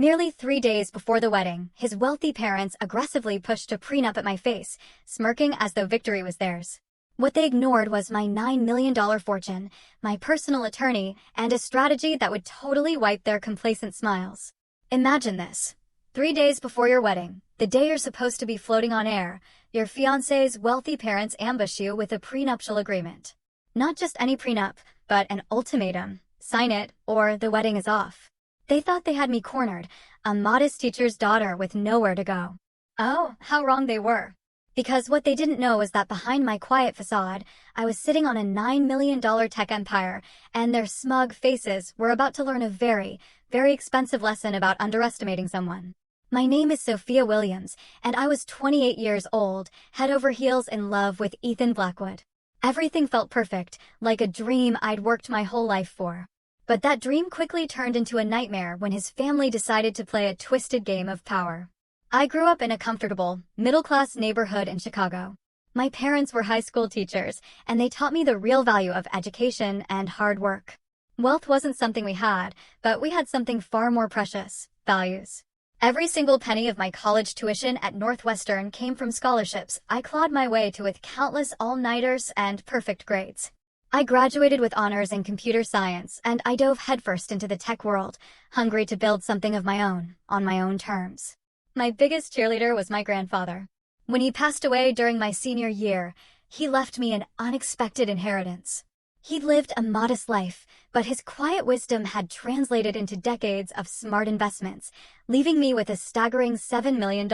Nearly 3 days before the wedding, his wealthy parents aggressively pushed a prenup at my face, smirking as though victory was theirs. What they ignored was my $9 million fortune, my personal attorney, and a strategy that would totally wipe their complacent smiles. Imagine this. 3 days before your wedding, the day you're supposed to be floating on air, your fiancé's wealthy parents ambush you with a prenuptial agreement. Not just any prenup, but an ultimatum. Sign it, or the wedding is off. They thought they had me cornered, a modest teacher's daughter with nowhere to go. Oh, how wrong they were. Because what they didn't know was that behind my quiet facade, I was sitting on a $9 million tech empire, and their smug faces were about to learn a very, very expensive lesson about underestimating someone. My name is Sophia Williams, and I was 28 years old, head over heels in love with Ethan Blackwood. Everything felt perfect, like a dream I'd worked my whole life for. But that dream quickly turned into a nightmare when his family decided to play a twisted game of power. I grew up in a comfortable, middle-class neighborhood in Chicago. My parents were high school teachers, and they taught me the real value of education and hard work. Wealth wasn't something we had, but we had something far more precious: values. Every single penny of my college tuition at Northwestern came from scholarships I clawed my way to with countless all-nighters and perfect grades. I graduated with honors in computer science, and I dove headfirst into the tech world, hungry to build something of my own, on my own terms. My biggest cheerleader was my grandfather. When he passed away during my senior year, he left me an unexpected inheritance. He'd lived a modest life, but his quiet wisdom had translated into decades of smart investments, leaving me with a staggering $7 million.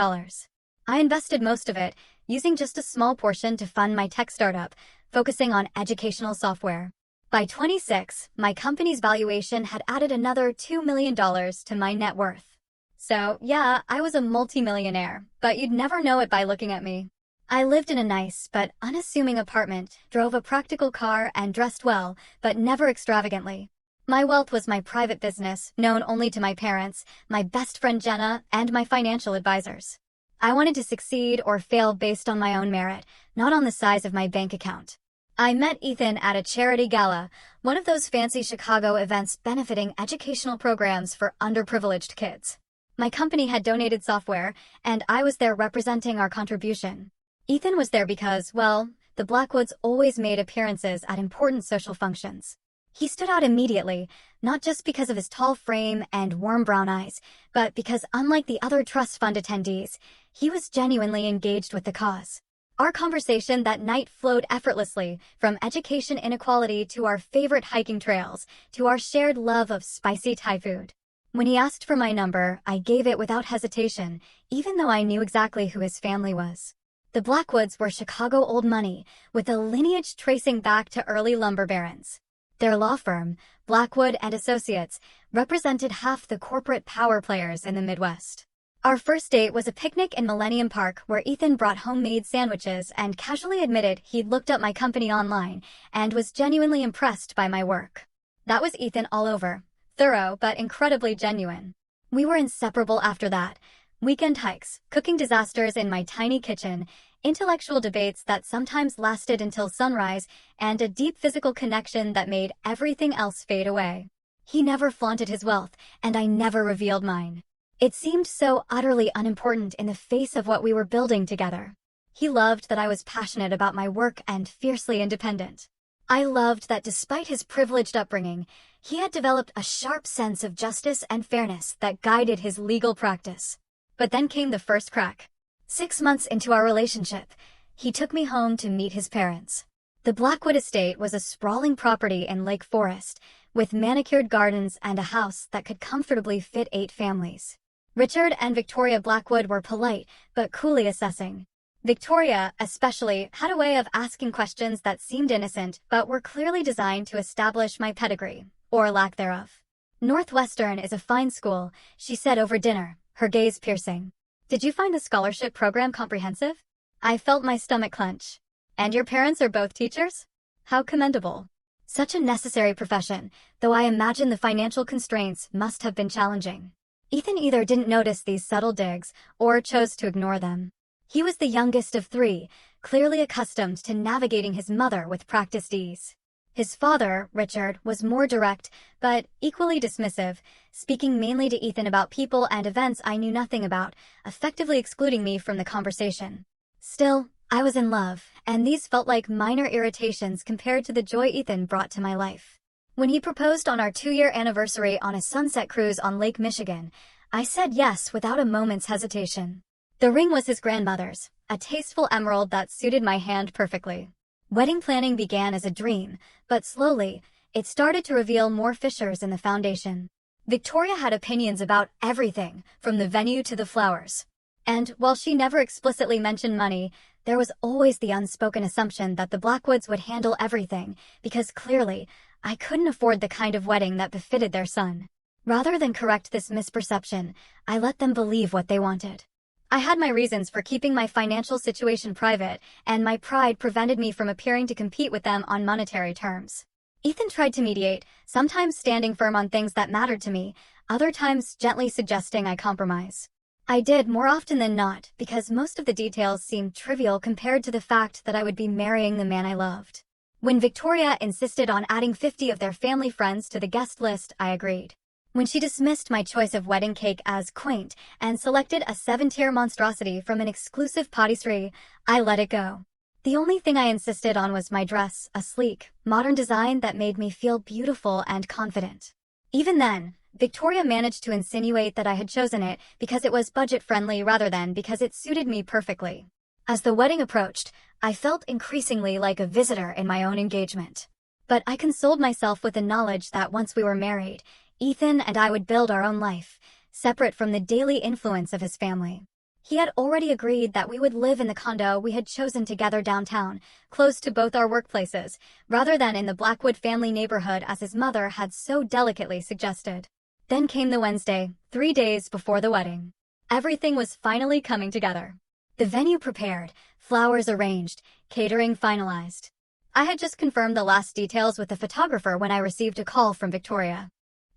I invested most of it, using just a small portion to fund my tech startup, focusing on educational software. By 26, my company's valuation had added another $2 million to my net worth. So, yeah, I was a multimillionaire, but you'd never know it by looking at me. I lived in a nice but unassuming apartment, drove a practical car, and dressed well, but never extravagantly. My wealth was my private business, known only to my parents, my best friend Jenna, and my financial advisors. I wanted to succeed or fail based on my own merit, not on the size of my bank account. I met Ethan at a charity gala, one of those fancy Chicago events benefiting educational programs for underprivileged kids. My company had donated software, and I was there representing our contribution. Ethan was there because, well, the Blackwoods always made appearances at important social functions. He stood out immediately, not just because of his tall frame and warm brown eyes, but because, unlike the other trust fund attendees, he was genuinely engaged with the cause. Our conversation that night flowed effortlessly, from education inequality to our favorite hiking trails, to our shared love of spicy Thai food. When he asked for my number, I gave it without hesitation, even though I knew exactly who his family was. The Blackwoods were Chicago old money, with a lineage tracing back to early lumber barons. Their law firm, Blackwood and Associates, represented half the corporate power players in the Midwest. Our first date was a picnic in Millennium Park where Ethan brought homemade sandwiches and casually admitted he'd looked up my company online and was genuinely impressed by my work. That was Ethan all over. Thorough but incredibly genuine. We were inseparable after that. Weekend hikes, cooking disasters in my tiny kitchen, intellectual debates that sometimes lasted until sunrise, and a deep physical connection that made everything else fade away. He never flaunted his wealth, and I never revealed mine. It seemed so utterly unimportant in the face of what we were building together. He loved that I was passionate about my work and fiercely independent. I loved that despite his privileged upbringing, he had developed a sharp sense of justice and fairness that guided his legal practice. But then came the first crack. 6 months into our relationship, he took me home to meet his parents. The Blackwood estate was a sprawling property in Lake Forest, with manicured gardens and a house that could comfortably fit 8 families. Richard and Victoria Blackwood were polite, but coolly assessing. Victoria, especially, had a way of asking questions that seemed innocent but were clearly designed to establish my pedigree, or lack thereof. Northwestern is a fine school, she said over dinner, her gaze piercing. Did you find the scholarship program comprehensive? I felt my stomach clench. And your parents are both teachers? How commendable. Such a necessary profession, though I imagine the financial constraints must have been challenging. Ethan either didn't notice these subtle digs, or chose to ignore them. He was the youngest of 3, clearly accustomed to navigating his mother with practiced ease. His father, Richard, was more direct, but equally dismissive, speaking mainly to Ethan about people and events I knew nothing about, effectively excluding me from the conversation. Still, I was in love, and these felt like minor irritations compared to the joy Ethan brought to my life. When he proposed on our 2-year anniversary on a sunset cruise on Lake Michigan, I said yes without a moment's hesitation. The ring was his grandmother's, a tasteful emerald that suited my hand perfectly. Wedding planning began as a dream, but slowly, it started to reveal more fissures in the foundation. Victoria had opinions about everything, from the venue to the flowers. And while she never explicitly mentioned money, there was always the unspoken assumption that the Blackwoods would handle everything, because clearly, I couldn't afford the kind of wedding that befitted their son. Rather than correct this misperception, I let them believe what they wanted. I had my reasons for keeping my financial situation private, and my pride prevented me from appearing to compete with them on monetary terms. Ethan tried to mediate, sometimes standing firm on things that mattered to me, other times gently suggesting I compromise. I did more often than not, because most of the details seemed trivial compared to the fact that I would be marrying the man I loved. When Victoria insisted on adding 50 of their family friends to the guest list, I agreed. When she dismissed my choice of wedding cake as quaint and selected a 7-tier monstrosity from an exclusive patisserie, I let it go. The only thing I insisted on was my dress, a sleek, modern design that made me feel beautiful and confident. Even then, Victoria managed to insinuate that I had chosen it because it was budget-friendly rather than because it suited me perfectly. As the wedding approached, I felt increasingly like a visitor in my own engagement. But I consoled myself with the knowledge that once we were married, Ethan and I would build our own life, separate from the daily influence of his family. He had already agreed that we would live in the condo we had chosen together downtown, close to both our workplaces, rather than in the Blackwood family neighborhood as his mother had so delicately suggested. Then came the Wednesday, 3 days before the wedding. Everything was finally coming together. The venue prepared, flowers arranged, catering finalized. I had just confirmed the last details with the photographer when I received a call from Victoria.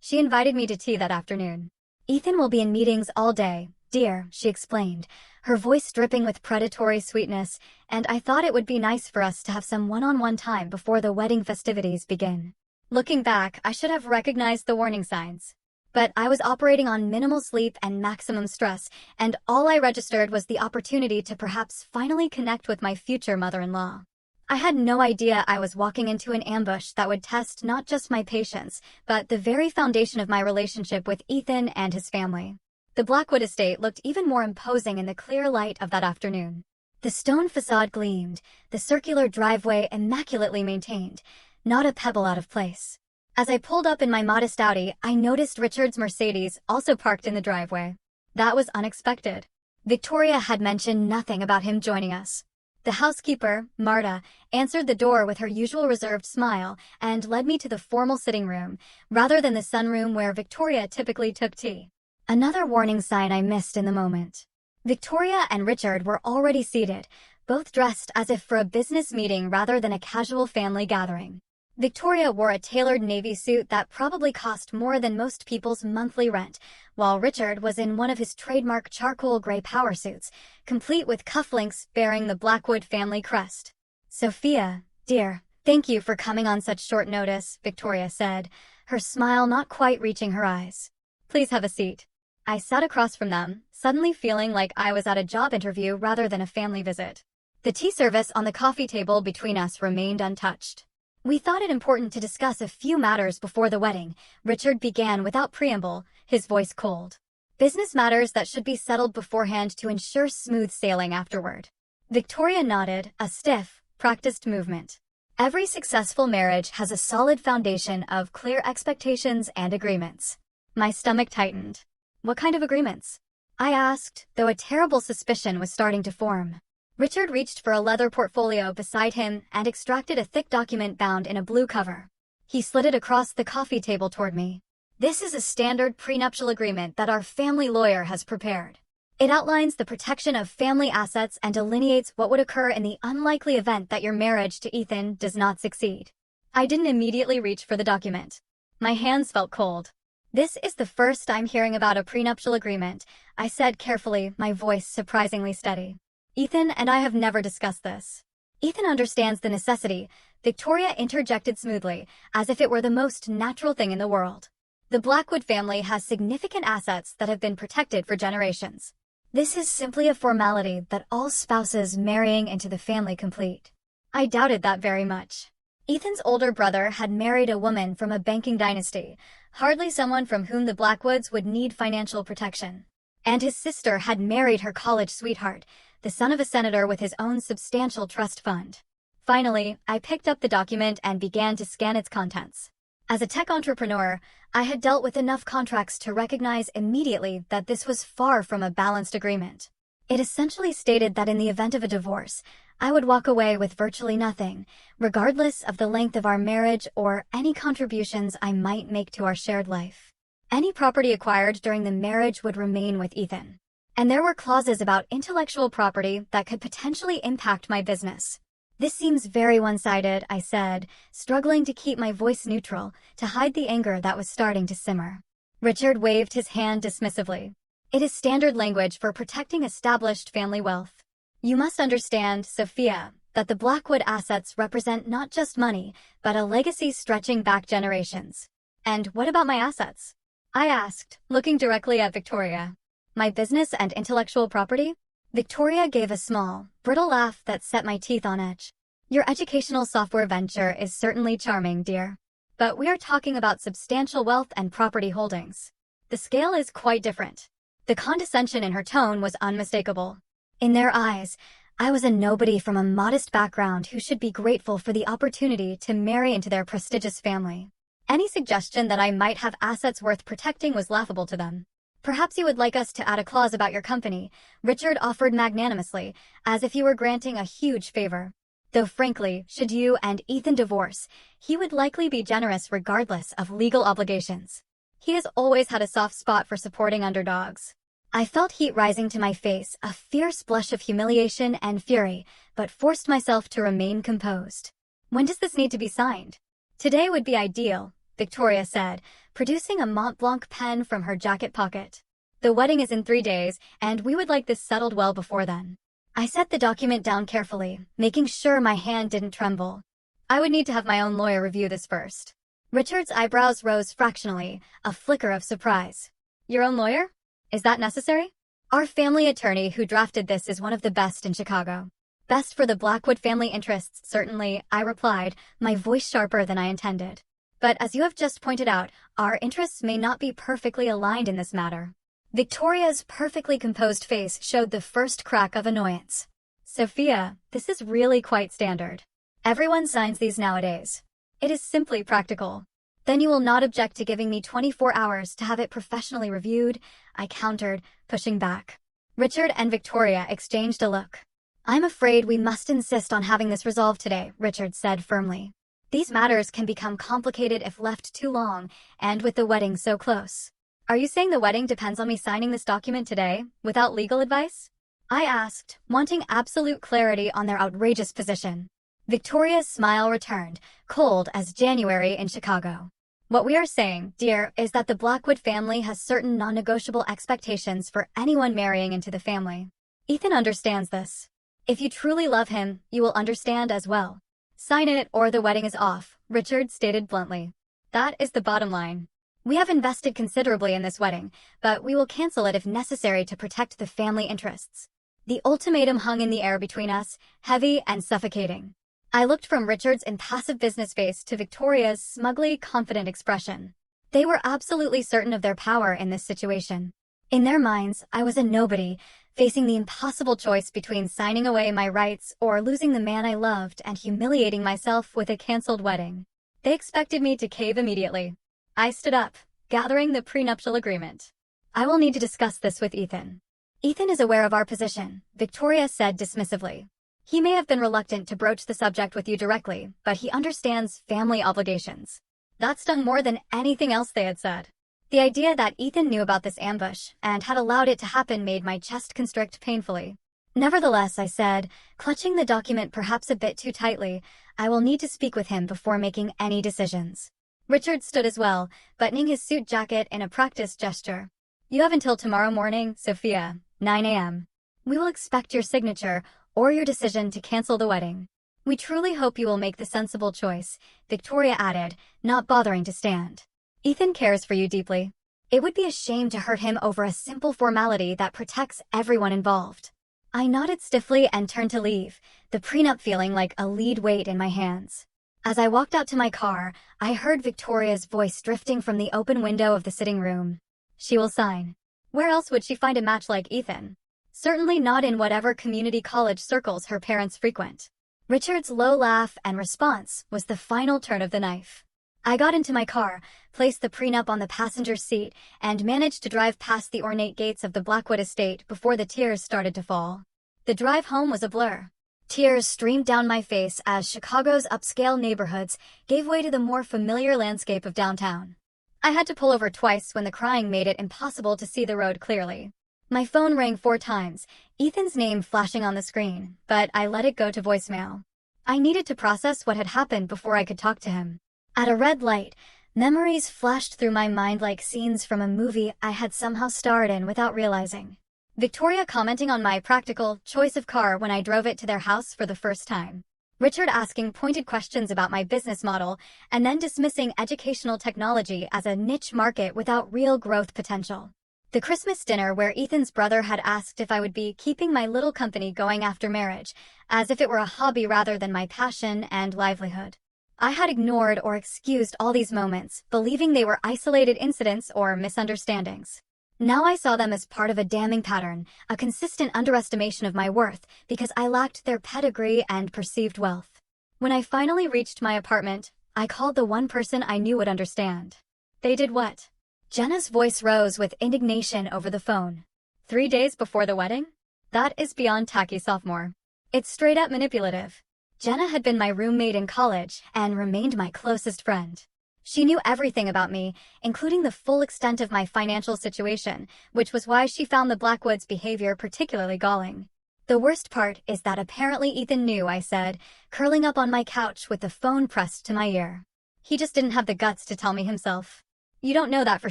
She invited me to tea that afternoon. "Ethan will be in meetings all day, dear," she explained, her voice dripping with predatory sweetness, "and I thought it would be nice for us to have some one-on-one time before the wedding festivities begin." Looking back, I should have recognized the warning signs. But I was operating on minimal sleep and maximum stress, and all I registered was the opportunity to perhaps finally connect with my future mother-in-law. I had no idea I was walking into an ambush that would test not just my patience, but the very foundation of my relationship with Ethan and his family. The Blackwood estate looked even more imposing in the clear light of that afternoon. The stone facade gleamed, the circular driveway immaculately maintained, not a pebble out of place. As I pulled up in my modest Audi, I noticed Richard's Mercedes also parked in the driveway. That was unexpected. Victoria had mentioned nothing about him joining us. The housekeeper, Marta, answered the door with her usual reserved smile and led me to the formal sitting room, rather than the sunroom where Victoria typically took tea. Another warning sign I missed in the moment. Victoria and Richard were already seated, both dressed as if for a business meeting rather than a casual family gathering. Victoria wore a tailored navy suit that probably cost more than most people's monthly rent, while Richard was in one of his trademark charcoal gray power suits, complete with cufflinks bearing the Blackwood family crest. "Sophia, dear, thank you for coming on such short notice," Victoria said, her smile not quite reaching her eyes. "Please have a seat." I sat across from them, suddenly feeling like I was at a job interview rather than a family visit. The tea service on the coffee table between us remained untouched. "We thought it important to discuss a few matters before the wedding," Richard began without preamble, his voice cold. "Business matters that should be settled beforehand to ensure smooth sailing afterward." Victoria nodded, a stiff, practiced movement. Every successful marriage has a solid foundation of clear expectations and agreements. My stomach tightened. "What kind of agreements?" I asked, though a terrible suspicion was starting to form. Richard reached for a leather portfolio beside him and extracted a thick document bound in a blue cover. He slid it across the coffee table toward me. "This is a standard prenuptial agreement that our family lawyer has prepared. It outlines the protection of family assets and delineates what would occur in the unlikely event that your marriage to Ethan does not succeed." I didn't immediately reach for the document. My hands felt cold. "This is the first I'm hearing about a prenuptial agreement," I said carefully, my voice surprisingly steady. "Ethan and I have never discussed this. Ethan understands the necessity, Victoria interjected smoothly, as if it were the most natural thing in the world. The Blackwood family has significant assets that have been protected for generations. This is simply a formality that all spouses marrying into the family complete. I doubted that very much. Ethan's older brother had married a woman from a banking dynasty, hardly someone from whom the Blackwoods would need financial protection. And his sister had married her college sweetheart, the son of a senator with his own substantial trust fund. Finally, I picked up the document and began to scan its contents. As a tech entrepreneur, I had dealt with enough contracts to recognize immediately that this was far from a balanced agreement. It essentially stated that in the event of a divorce, I would walk away with virtually nothing, regardless of the length of our marriage or any contributions I might make to our shared life. Any property acquired during the marriage would remain with Ethan. And there were clauses about intellectual property that could potentially impact my business. This seems very one-sided, I said, struggling to keep my voice neutral to hide the anger that was starting to simmer. Richard waved his hand dismissively. It is standard language for protecting established family wealth. You must understand, Sophia, that the Blackwood assets represent not just money, but a legacy stretching back generations. And what about my assets? I asked, looking directly at Victoria. My business and intellectual property? Victoria gave a small, brittle laugh that set my teeth on edge. Your educational software venture is certainly charming, dear. But we are talking about substantial wealth and property holdings. The scale is quite different. The condescension in her tone was unmistakable. In their eyes, I was a nobody from a modest background who should be grateful for the opportunity to marry into their prestigious family. Any suggestion that I might have assets worth protecting was laughable to them. Perhaps you would like us to add a clause about your company, Richard offered magnanimously, as if he were granting a huge favor. Though frankly, should you and Ethan divorce, he would likely be generous regardless of legal obligations. He has always had a soft spot for supporting underdogs. I felt heat rising to my face, a fierce blush of humiliation and fury, but forced myself to remain composed. When does this need to be signed? Today would be ideal, Victoria said, producing a Mont Blanc pen from her jacket pocket. The wedding is in 3 days, and we would like this settled well before then. I set the document down carefully, making sure my hand didn't tremble. I would need to have my own lawyer review this first. Richard's eyebrows rose fractionally, a flicker of surprise. Your own lawyer? Is that necessary? Our family attorney who drafted this is one of the best in Chicago. Best for the Blackwood family interests, certainly, I replied, my voice sharper than I intended. But as you have just pointed out, our interests may not be perfectly aligned in this matter. Victoria's perfectly composed face showed the first crack of annoyance. Sophia, this is really quite standard. Everyone signs these nowadays. It is simply practical. Then you will not object to giving me 24 hours to have it professionally reviewed, I countered, pushing back. Richard and Victoria exchanged a look. I'm afraid we must insist on having this resolved today, Richard said firmly. These matters can become complicated if left too long, and with the wedding so close. Are you saying the wedding depends on me signing this document today, without legal advice? I asked, wanting absolute clarity on their outrageous position. Victoria's smile returned, cold as January in Chicago. What we are saying, dear, is that the Blackwood family has certain non-negotiable expectations for anyone marrying into the family. Ethan understands this. If you truly love him, you will understand as well. Sign it or the wedding is off, Richard stated bluntly. That is the bottom line. We have invested considerably in this wedding, but we will cancel it if necessary to protect the family interests. The ultimatum hung in the air between us, heavy and suffocating. I looked from Richard's impassive business face to Victoria's smugly confident expression. They were absolutely certain of their power in this situation. In their minds, I was a nobody, facing the impossible choice between signing away my rights or losing the man I loved and humiliating myself with a canceled wedding. They expected me to cave immediately. I stood up, gathering the prenuptial agreement. I will need to discuss this with Ethan. Ethan is aware of our position, Victoria said dismissively. He may have been reluctant to broach the subject with you directly, but he understands family obligations. That stung more than anything else they had said. The idea that Ethan knew about this ambush and had allowed it to happen made my chest constrict painfully. Nevertheless, I said, clutching the document perhaps a bit too tightly, I will need to speak with him before making any decisions. Richard stood as well, buttoning his suit jacket in a practiced gesture. You have until tomorrow morning, Sophia, 9 a.m. We will expect your signature or your decision to cancel the wedding. We truly hope you will make the sensible choice, Victoria added, not bothering to stand. Ethan cares for you deeply. It would be a shame to hurt him over a simple formality that protects everyone involved. I nodded stiffly and turned to leave, the prenup feeling like a lead weight in my hands. As I walked out to my car, I heard Victoria's voice drifting from the open window of the sitting room. She will sign. Where else would she find a match like Ethan? Certainly not in whatever community college circles her parents frequent. Richard's low laugh and response was the final turn of the knife. I got into my car, placed the prenup on the passenger seat, and managed to drive past the ornate gates of the Blackwood estate before the tears started to fall. The drive home was a blur. Tears streamed down my face as Chicago's upscale neighborhoods gave way to the more familiar landscape of downtown. I had to pull over twice when the crying made it impossible to see the road clearly. My phone rang 4 times, Ethan's name flashing on the screen, but I let it go to voicemail. I needed to process what had happened before I could talk to him. At a red light, memories flashed through my mind like scenes from a movie I had somehow starred in without realizing. Victoria commenting on my practical choice of car when I drove it to their house for the first time. Richard asking pointed questions about my business model and then dismissing educational technology as a niche market without real growth potential. The Christmas dinner where Ethan's brother had asked if I would be keeping my little company going after marriage, as if it were a hobby rather than my passion and livelihood. I had ignored or excused all these moments, believing they were isolated incidents or misunderstandings. Now I saw them as part of a damning pattern, a consistent underestimation of my worth because I lacked their pedigree and perceived wealth. When I finally reached my apartment, I called the one person I knew would understand. They did what? Jenna's voice rose with indignation over the phone. 3 days before the wedding? That is beyond tacky sophomore. It's straight up manipulative. Jenna had been my roommate in college and remained my closest friend. She knew everything about me, including the full extent of my financial situation, which was why she found the Blackwoods' behavior particularly galling. The worst part is that apparently Ethan knew, I said, curling up on my couch with the phone pressed to my ear. He just didn't have the guts to tell me himself. You don't know that for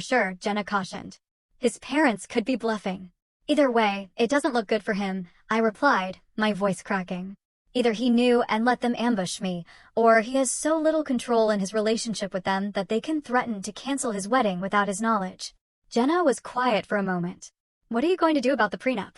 sure, Jenna cautioned. His parents could be bluffing. Either way, it doesn't look good for him, I replied, my voice cracking. Either he knew and let them ambush me, or he has so little control in his relationship with them that they can threaten to cancel his wedding without his knowledge. Jenna was quiet for a moment. What are you going to do about the prenup?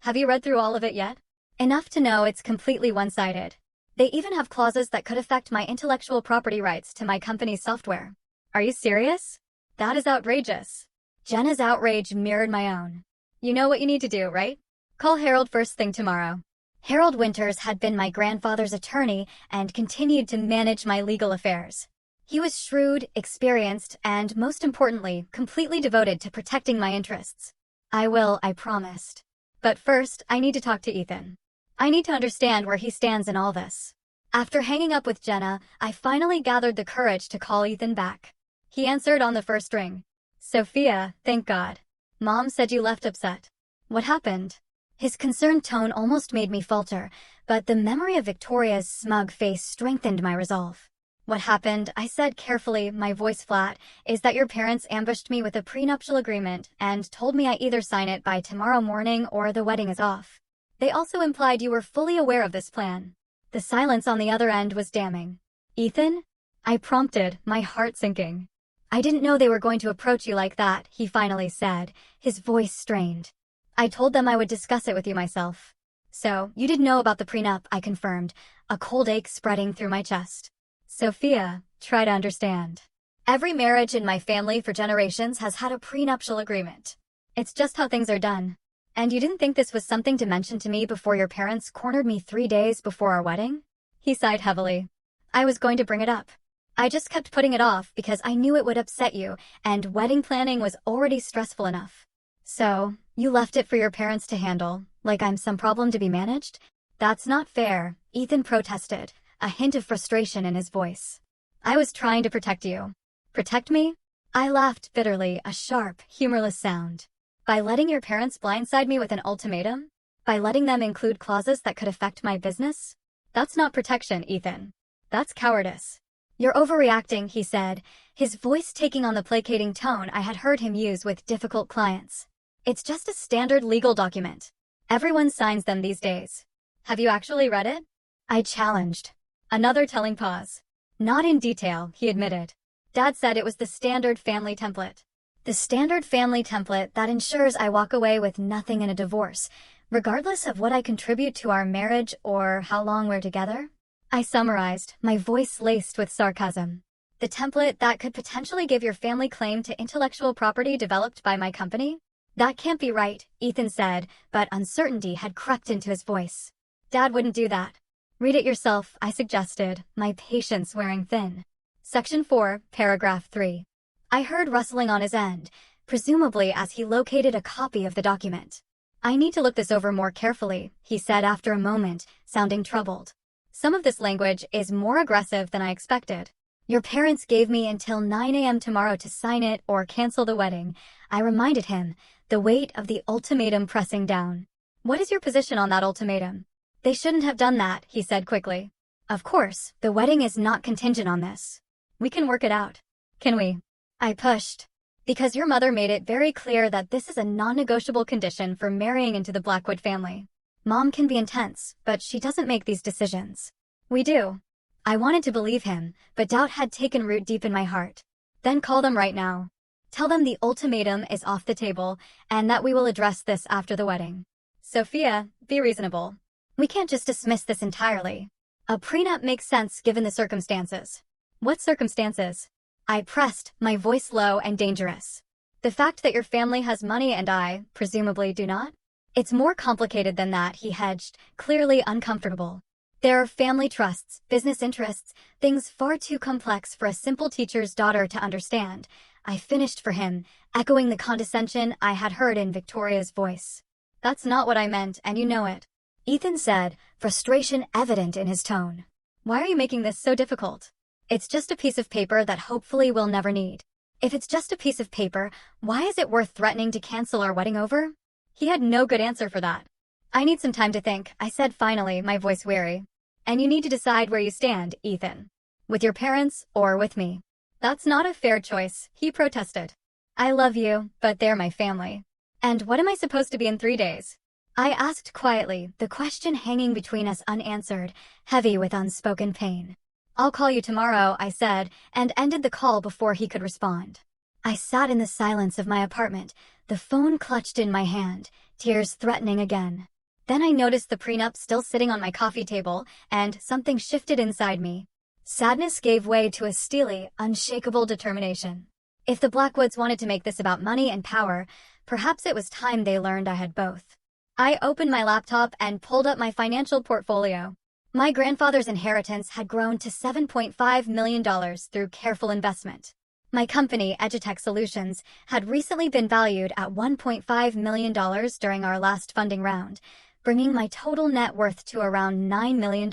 Have you read through all of it yet? Enough to know it's completely one-sided. They even have clauses that could affect my intellectual property rights to my company's software. Are you serious? That is outrageous. Jenna's outrage mirrored my own. You know what you need to do, right? Call Harold first thing tomorrow. Harold Winters had been my grandfather's attorney and continued to manage my legal affairs. He was shrewd, experienced, and most importantly, completely devoted to protecting my interests. I will, I promised. But first, I need to talk to Ethan. I need to understand where he stands in all this. After hanging up with Jenna, I finally gathered the courage to call Ethan back. He answered on the first ring. Sophia, thank God. Mom said you left upset. What happened? His concerned tone almost made me falter, but the memory of Victoria's smug face strengthened my resolve. What happened, I said carefully, my voice flat, is that your parents ambushed me with a prenuptial agreement and told me I either sign it by tomorrow morning or the wedding is off. They also implied you were fully aware of this plan. The silence on the other end was damning. Ethan? I prompted, my heart sinking. I didn't know they were going to approach you like that, he finally said, his voice strained. I told them I would discuss it with you myself. So, you did know about the prenup, I confirmed, a cold ache spreading through my chest. Sophia, try to understand. Every marriage in my family for generations has had a prenuptial agreement. It's just how things are done. And you didn't think this was something to mention to me before your parents cornered me 3 days before our wedding? He sighed heavily. I was going to bring it up. I just kept putting it off because I knew it would upset you, and wedding planning was already stressful enough. So, you left it for your parents to handle, like I'm some problem to be managed? That's not fair, Ethan protested, a hint of frustration in his voice. I was trying to protect you. Protect me? I laughed bitterly, a sharp, humorless sound. By letting your parents blindside me with an ultimatum? By letting them include clauses that could affect my business? That's not protection, Ethan. That's cowardice. You're overreacting, he said, his voice taking on the placating tone I had heard him use with difficult clients. It's just a standard legal document. Everyone signs them these days. Have you actually read it? I challenged. Another telling pause. Not in detail, he admitted. Dad said it was the standard family template. The standard family template that ensures I walk away with nothing in a divorce, regardless of what I contribute to our marriage or how long we're together? I summarized, my voice laced with sarcasm. The template that could potentially give your family claim to intellectual property developed by my company? That can't be right, Ethan said, but uncertainty had crept into his voice. Dad wouldn't do that. Read it yourself, I suggested, my patience wearing thin. Section 4, paragraph 3. I heard rustling on his end, presumably as he located a copy of the document. I need to look this over more carefully, he said after a moment, sounding troubled. Some of this language is more aggressive than I expected. Your parents gave me until 9 a.m. tomorrow to sign it or cancel the wedding, I reminded him, the weight of the ultimatum pressing down. What is your position on that ultimatum? They shouldn't have done that, he said quickly. Of course, the wedding is not contingent on this. We can work it out. Can we? I pushed. Because your mother made it very clear that this is a non-negotiable condition for marrying into the Blackwood family. Mom can be intense, but she doesn't make these decisions. We do. I wanted to believe him, but doubt had taken root deep in my heart. Then call them right now. Tell them the ultimatum is off the table, and that we will address this after the wedding. Sophia, be reasonable. We can't just dismiss this entirely. A prenup makes sense given the circumstances. What circumstances? I pressed, my voice low and dangerous. The fact that your family has money and I, presumably, do not? It's more complicated than that, he hedged, clearly uncomfortable. There are family trusts, business interests, things far too complex for a simple teacher's daughter to understand. I finished for him, echoing the condescension I had heard in Victoria's voice. That's not what I meant, and you know it. Ethan said, frustration evident in his tone. Why are you making this so difficult? It's just a piece of paper that hopefully we'll never need. If it's just a piece of paper, why is it worth threatening to cancel our wedding over? He had no good answer for that. I need some time to think, I said finally, my voice weary. And you need to decide where you stand, Ethan. With your parents or with me. That's not a fair choice, he protested. I love you, but they're my family. And what am I supposed to be in 3 days? I asked quietly, the question hanging between us unanswered, heavy with unspoken pain. I'll call you tomorrow, I said, and ended the call before he could respond. I sat in the silence of my apartment, the phone clutched in my hand, tears threatening again. Then I noticed the prenup still sitting on my coffee table, and something shifted inside me. Sadness gave way to a steely, unshakable determination. If the Blackwoods wanted to make this about money and power, perhaps it was time they learned I had both. I opened my laptop and pulled up my financial portfolio. My grandfather's inheritance had grown to $7.5 million through careful investment. My company, Edutech Solutions, had recently been valued at $1.5 million during our last funding round, bringing my total net worth to around $9 million.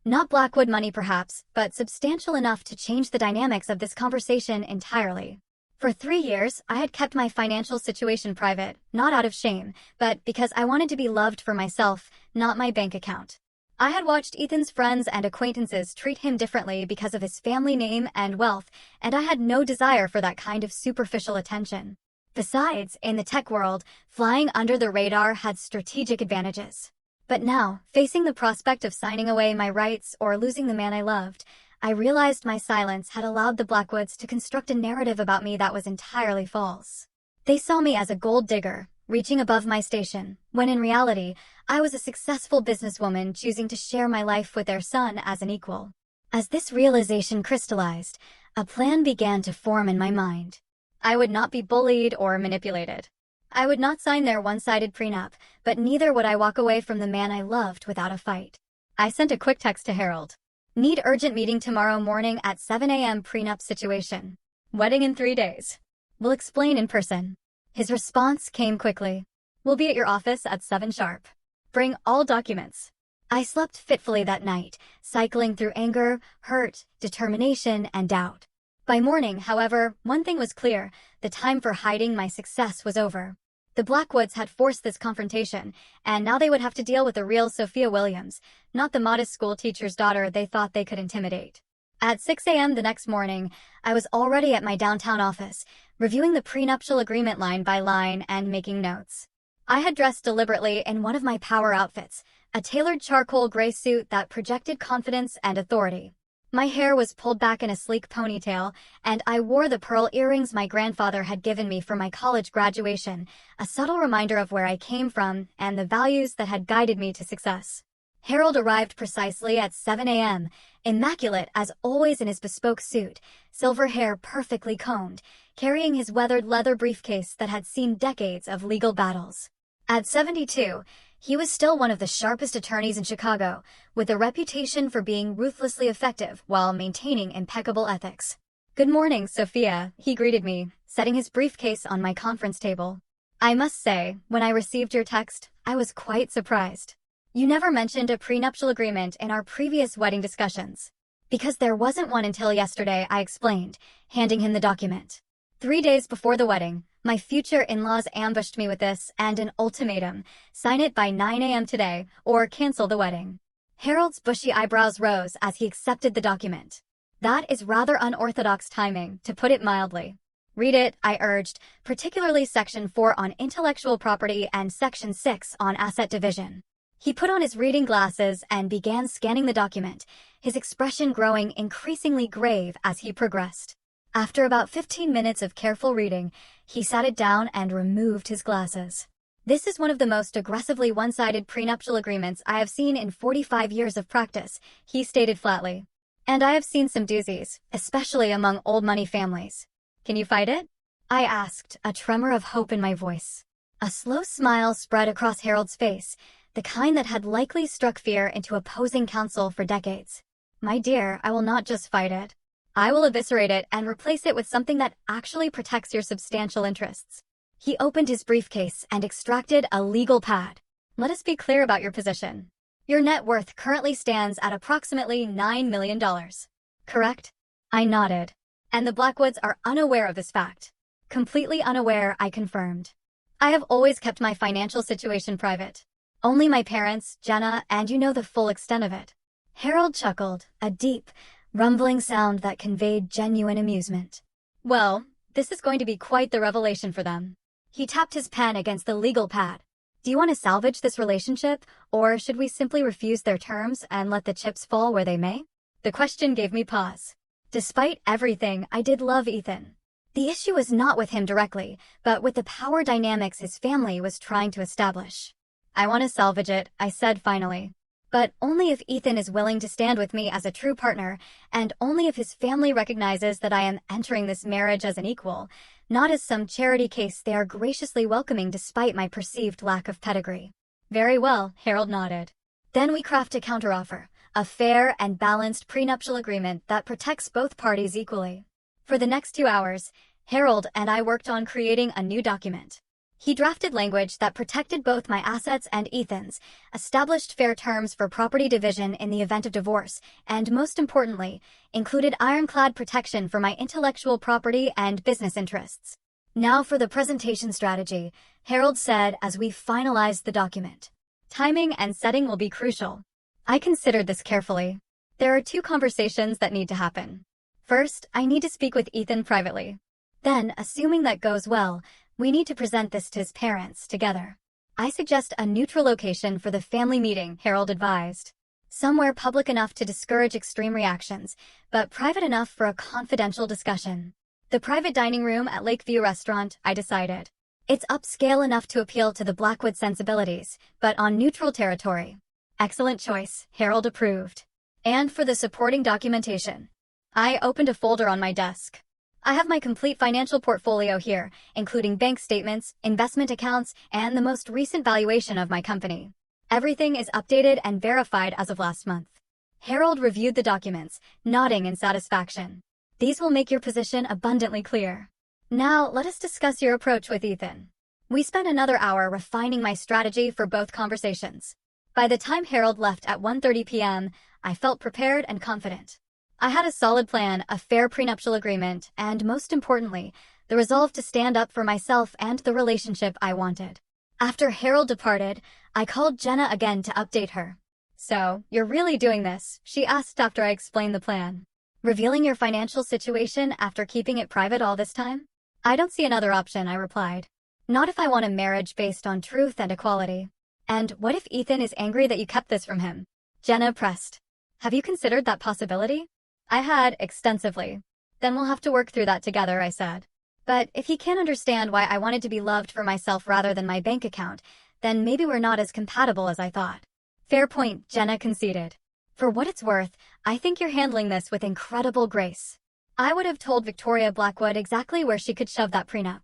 Not Blackwood money perhaps, but substantial enough to change the dynamics of this conversation entirely. For 3 years, I had kept my financial situation private, not out of shame, but because I wanted to be loved for myself, not my bank account. I had watched Ethan's friends and acquaintances treat him differently because of his family name and wealth, and I had no desire for that kind of superficial attention. Besides, in the tech world, flying under the radar had strategic advantages. But now, facing the prospect of signing away my rights or losing the man I loved, I realized my silence had allowed the Blackwoods to construct a narrative about me that was entirely false. They saw me as a gold digger, reaching above my station, when in reality, I was a successful businesswoman choosing to share my life with their son as an equal. As this realization crystallized, a plan began to form in my mind. I would not be bullied or manipulated. I would not sign their one-sided prenup, but neither would I walk away from the man I loved without a fight. I sent a quick text to Harold. Need urgent meeting tomorrow morning at 7 a.m. prenup situation. Wedding in 3 days. We'll explain in person. His response came quickly. We'll be at your office at 7 sharp. Bring all documents. I slept fitfully that night, cycling through anger, hurt, determination, and doubt. By morning, however, one thing was clear, the time for hiding my success was over. The Blackwoods had forced this confrontation, and now they would have to deal with the real Sophia Williams, not the modest school teacher's daughter they thought they could intimidate. At 6 a.m. the next morning, I was already at my downtown office, reviewing the prenuptial agreement line by line and making notes. I had dressed deliberately in one of my power outfits, a tailored charcoal gray suit that projected confidence and authority. My hair was pulled back in a sleek ponytail, and I wore the pearl earrings my grandfather had given me for my college graduation, a subtle reminder of where I came from and the values that had guided me to success. Harold arrived precisely at 7 a.m., immaculate as always in his bespoke suit, silver hair perfectly combed, carrying his weathered leather briefcase that had seen decades of legal battles. At 72, he was still one of the sharpest attorneys in Chicago, with a reputation for being ruthlessly effective while maintaining impeccable ethics. "Good morning, Sophia," he greeted me, setting his briefcase on my conference table. "I must say, when I received your text, I was quite surprised. You never mentioned a prenuptial agreement in our previous wedding discussions." "Because there wasn't one until yesterday," I explained, handing him the document. 3 days before the wedding, my future in-laws ambushed me with this and an ultimatum: sign it by 9 a.m. today, or cancel the wedding. Harold's bushy eyebrows rose as he accepted the document. "That is rather unorthodox timing, to put it mildly." "Read it," I urged, particularly Section 4 on intellectual property and Section 6 on asset division. He put on his reading glasses and began scanning the document, his expression growing increasingly grave as he progressed. After about 15 minutes of careful reading, he sat it down and removed his glasses. "This is one of the most aggressively one-sided prenuptial agreements I have seen in 45 years of practice," he stated flatly. "And I have seen some doozies, especially among old money families. Can you fight it?" I asked, a tremor of hope in my voice. A slow smile spread across Harold's face, the kind that had likely struck fear into opposing counsel for decades. "My dear, I will not just fight it. I will eviscerate it and replace it with something that actually protects your substantial interests." He opened his briefcase and extracted a legal pad. "Let us be clear about your position. Your net worth currently stands at approximately $9 million. Correct?" I nodded. "And the Blackwoods are unaware of this fact." "Completely unaware," I confirmed. "I have always kept my financial situation private. Only my parents, Jenna, and you know the full extent of it." Harold chuckled, a deep, rumbling sound that conveyed genuine amusement. "Well, this is going to be quite the revelation for them." He tapped his pen against the legal pad. "Do you want to salvage this relationship, or should we simply refuse their terms and let the chips fall where they may?" The question gave me pause. Despite everything, I did love Ethan. The issue was not with him directly, but with the power dynamics his family was trying to establish. "I want to salvage it," I said finally. "But only if Ethan is willing to stand with me as a true partner, and only if his family recognizes that I am entering this marriage as an equal, not as some charity case they are graciously welcoming despite my perceived lack of pedigree." "Very well," Harold nodded. "Then we craft a counteroffer, a fair and balanced prenuptial agreement that protects both parties equally." For the next 2 hours, Harold and I worked on creating a new document. He drafted language that protected both my assets and Ethan's, established fair terms for property division in the event of divorce, and most importantly, included ironclad protection for my intellectual property and business interests. "Now for the presentation strategy," Harold said as we finalized the document. "Timing and setting will be crucial." I considered this carefully. There are 2 conversations that need to happen. First, I need to speak with Ethan privately. Then, assuming that goes well, we need to present this to his parents together. "I suggest a neutral location for the family meeting," Harold advised. "Somewhere public enough to discourage extreme reactions, but private enough for a confidential discussion." "The private dining room at Lakeview Restaurant," I decided. "It's upscale enough to appeal to the Blackwood sensibilities, but on neutral territory." "Excellent choice," Harold approved. "And for the supporting documentation." I opened a folder on my desk. "I have my complete financial portfolio here, including bank statements, investment accounts, and the most recent valuation of my company. Everything is updated and verified as of last month." Harold reviewed the documents, nodding in satisfaction. "These will make your position abundantly clear. Now, let us discuss your approach with Ethan." We spent another hour refining my strategy for both conversations. By the time Harold left at 1:30 p.m., I felt prepared and confident. I had a solid plan, a fair prenuptial agreement, and most importantly, the resolve to stand up for myself and the relationship I wanted. After Harold departed, I called Jenna again to update her. "So, you're really doing this?" she asked after I explained the plan. "Revealing your financial situation after keeping it private all this time?" "I don't see another option," I replied. Not if I want a marriage based on truth and equality. And what if Ethan is angry that you kept this from him? Jenna pressed. Have you considered that possibility? I had, extensively. Then we'll have to work through that together, I said. But if he can't understand why I wanted to be loved for myself rather than my bank account, then maybe we're not as compatible as I thought. Fair point, Jenna conceded. For what it's worth, I think you're handling this with incredible grace. I would have told Victoria Blackwood exactly where she could shove that prenup.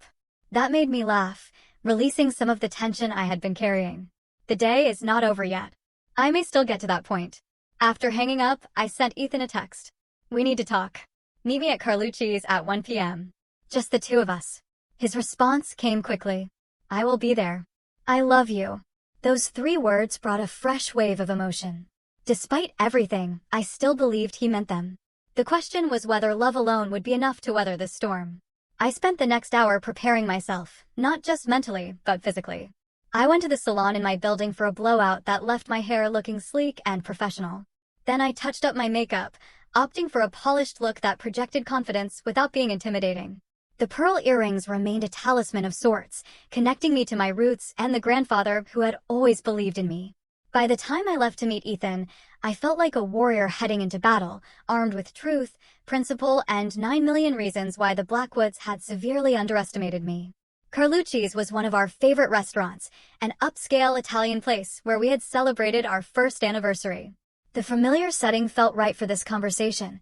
That made me laugh, releasing some of the tension I had been carrying. The day is not over yet. I may still get to that point. After hanging up, I sent Ethan a text. We need to talk. Meet me at Carlucci's at 1 p.m. Just the two of us. His response came quickly. I will be there. I love you. Those 3 words brought a fresh wave of emotion. Despite everything, I still believed he meant them. The question was whether love alone would be enough to weather this storm. I spent the next hour preparing myself, not just mentally, but physically. I went to the salon in my building for a blowout that left my hair looking sleek and professional. Then I touched up my makeup, opting for a polished look that projected confidence without being intimidating. The pearl earrings remained a talisman of sorts, connecting me to my roots and the grandfather who had always believed in me. By the time I left to meet Ethan, I felt like a warrior heading into battle, armed with truth, principle, and 9 million reasons why the Blackwoods had severely underestimated me. Carlucci's was one of our favorite restaurants, an upscale Italian place where we had celebrated our first anniversary. The familiar setting felt right for this conversation,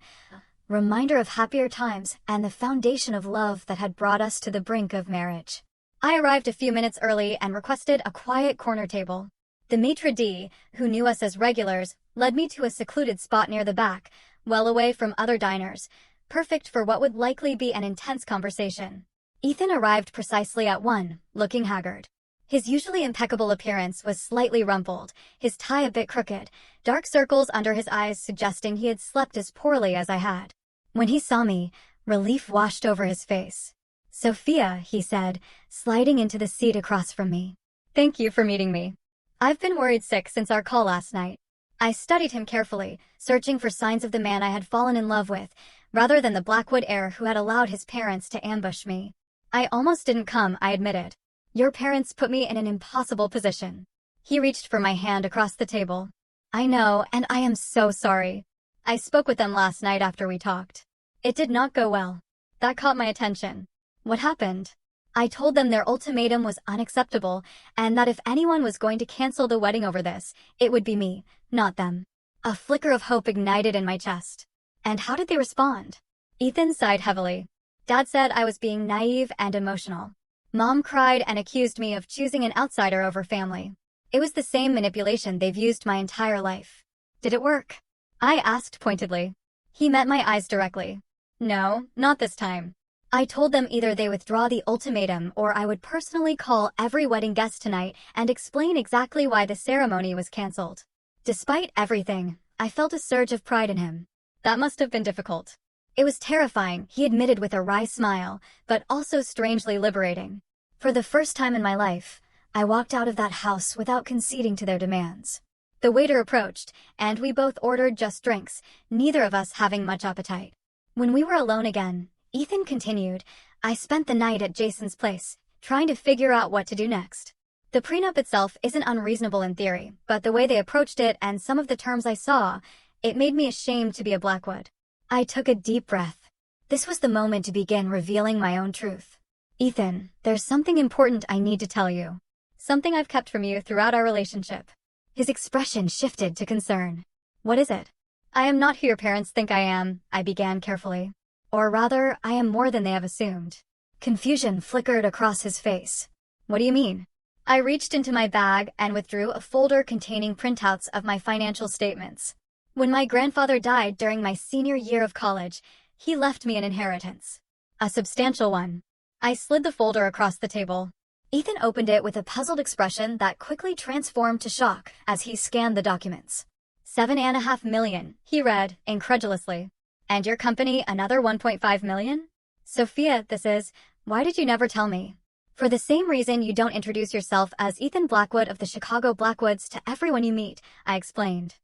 reminder of happier times and the foundation of love that had brought us to the brink of marriage. I arrived a few minutes early and requested a quiet corner table. The maitre d', who knew us as regulars, led me to a secluded spot near the back, well away from other diners, perfect for what would likely be an intense conversation. Ethan arrived precisely at 1, looking haggard. His usually impeccable appearance was slightly rumpled, his tie a bit crooked, dark circles under his eyes suggesting he had slept as poorly as I had. When he saw me, relief washed over his face. Sophia, he said, sliding into the seat across from me. Thank you for meeting me. I've been worried sick since our call last night. I studied him carefully, searching for signs of the man I had fallen in love with, rather than the Blackwood heir who had allowed his parents to ambush me. I almost didn't come, I admitted. Your parents put me in an impossible position. He reached for my hand across the table. I know, and I am so sorry. I spoke with them last night after we talked. It did not go well. That caught my attention. What happened? I told them their ultimatum was unacceptable, and that if anyone was going to cancel the wedding over this, it would be me, not them. A flicker of hope ignited in my chest. And how did they respond? Ethan sighed heavily. Dad said I was being naive and emotional. Mom cried and accused me of choosing an outsider over family. It was the same manipulation they've used my entire life. Did it work? I asked pointedly. He met my eyes directly. No, not this time. I told them either they withdraw the ultimatum or I would personally call every wedding guest tonight and explain exactly why the ceremony was canceled. Despite everything, I felt a surge of pride in him. That must have been difficult. It was terrifying, he admitted with a wry smile, but also strangely liberating. For the first time in my life, I walked out of that house without conceding to their demands. The waiter approached, and we both ordered just drinks, neither of us having much appetite. When we were alone again, Ethan continued, I spent the night at Jason's place, trying to figure out what to do next. The prenup itself isn't unreasonable in theory, but the way they approached it and some of the terms I saw, it made me ashamed to be a Blackwood. I took a deep breath. This was the moment to begin revealing my own truth. Ethan, there's something important I need to tell you. Something I've kept from you throughout our relationship. His expression shifted to concern. What is it? I am not who your parents think I am, I began carefully. Or rather, I am more than they have assumed. Confusion flickered across his face. What do you mean? I reached into my bag and withdrew a folder containing printouts of my financial statements. When my grandfather died during my senior year of college, he left me an inheritance. A substantial one. I slid the folder across the table. Ethan opened it with a puzzled expression that quickly transformed to shock as he scanned the documents. $7.5 million, he read, incredulously. And your company another $1.5 million? Sophia, this is, why did you never tell me? For the same reason you don't introduce yourself as Ethan Blackwood of the Chicago Blackwoods to everyone you meet, I explained.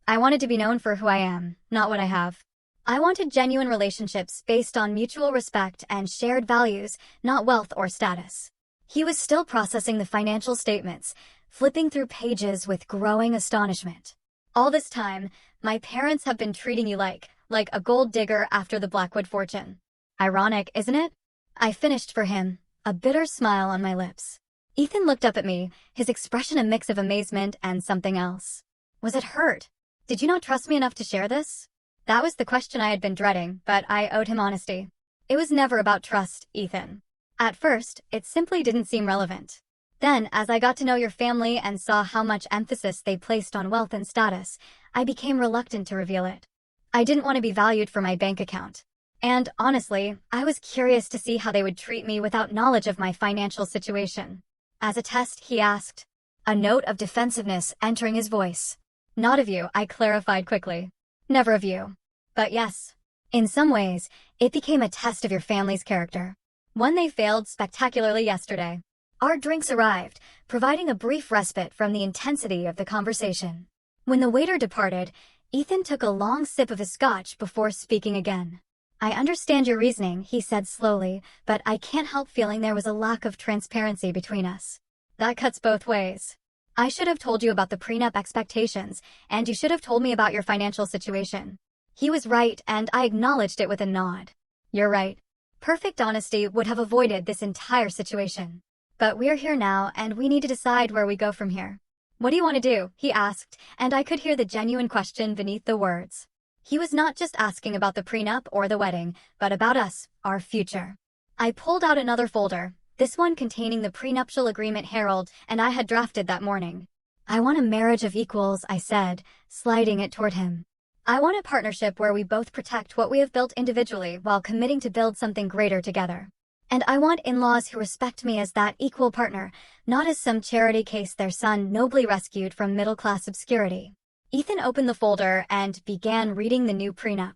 I wanted to be known for who I am, not what I have. I wanted genuine relationships based on mutual respect and shared values, not wealth or status. He was still processing the financial statements, flipping through pages with growing astonishment. All this time, my parents have been treating you like a gold digger after the Blackwood fortune. Ironic, isn't it? I finished for him, a bitter smile on my lips. Ethan looked up at me, his expression a mix of amazement and something else. Was it hurt? Did you not trust me enough to share this? That was the question I had been dreading, but I owed him honesty. It was never about trust, Ethan. At first, it simply didn't seem relevant. Then, as I got to know your family and saw how much emphasis they placed on wealth and status, I became reluctant to reveal it. I didn't want to be valued for my bank account. And, honestly, I was curious to see how they would treat me without knowledge of my financial situation. As a test, he asked, a note of defensiveness entering his voice. Not of you, I clarified quickly. Never of you. But yes. In some ways, it became a test of your family's character. One they failed spectacularly yesterday. Our drinks arrived, providing a brief respite from the intensity of the conversation. When the waiter departed, Ethan took a long sip of his scotch before speaking again. I understand your reasoning, he said slowly, but I can't help feeling there was a lack of transparency between us. That cuts both ways. I should have told you about the prenup expectations, and you should have told me about your financial situation. He was right, and I acknowledged it with a nod. You're right. Perfect honesty would have avoided this entire situation. But we're here now, and we need to decide where we go from here. What do you want to do? He asked, and I could hear the genuine question beneath the words. He was not just asking about the prenup or the wedding, but about us, our future. I pulled out another folder, this one containing the prenuptial agreement Harold and I had drafted that morning. I want a marriage of equals, I said, sliding it toward him. I want a partnership where we both protect what we have built individually while committing to build something greater together. And I want in-laws who respect me as that equal partner, not as some charity case their son nobly rescued from middle-class obscurity. Ethan opened the folder and began reading the new prenup.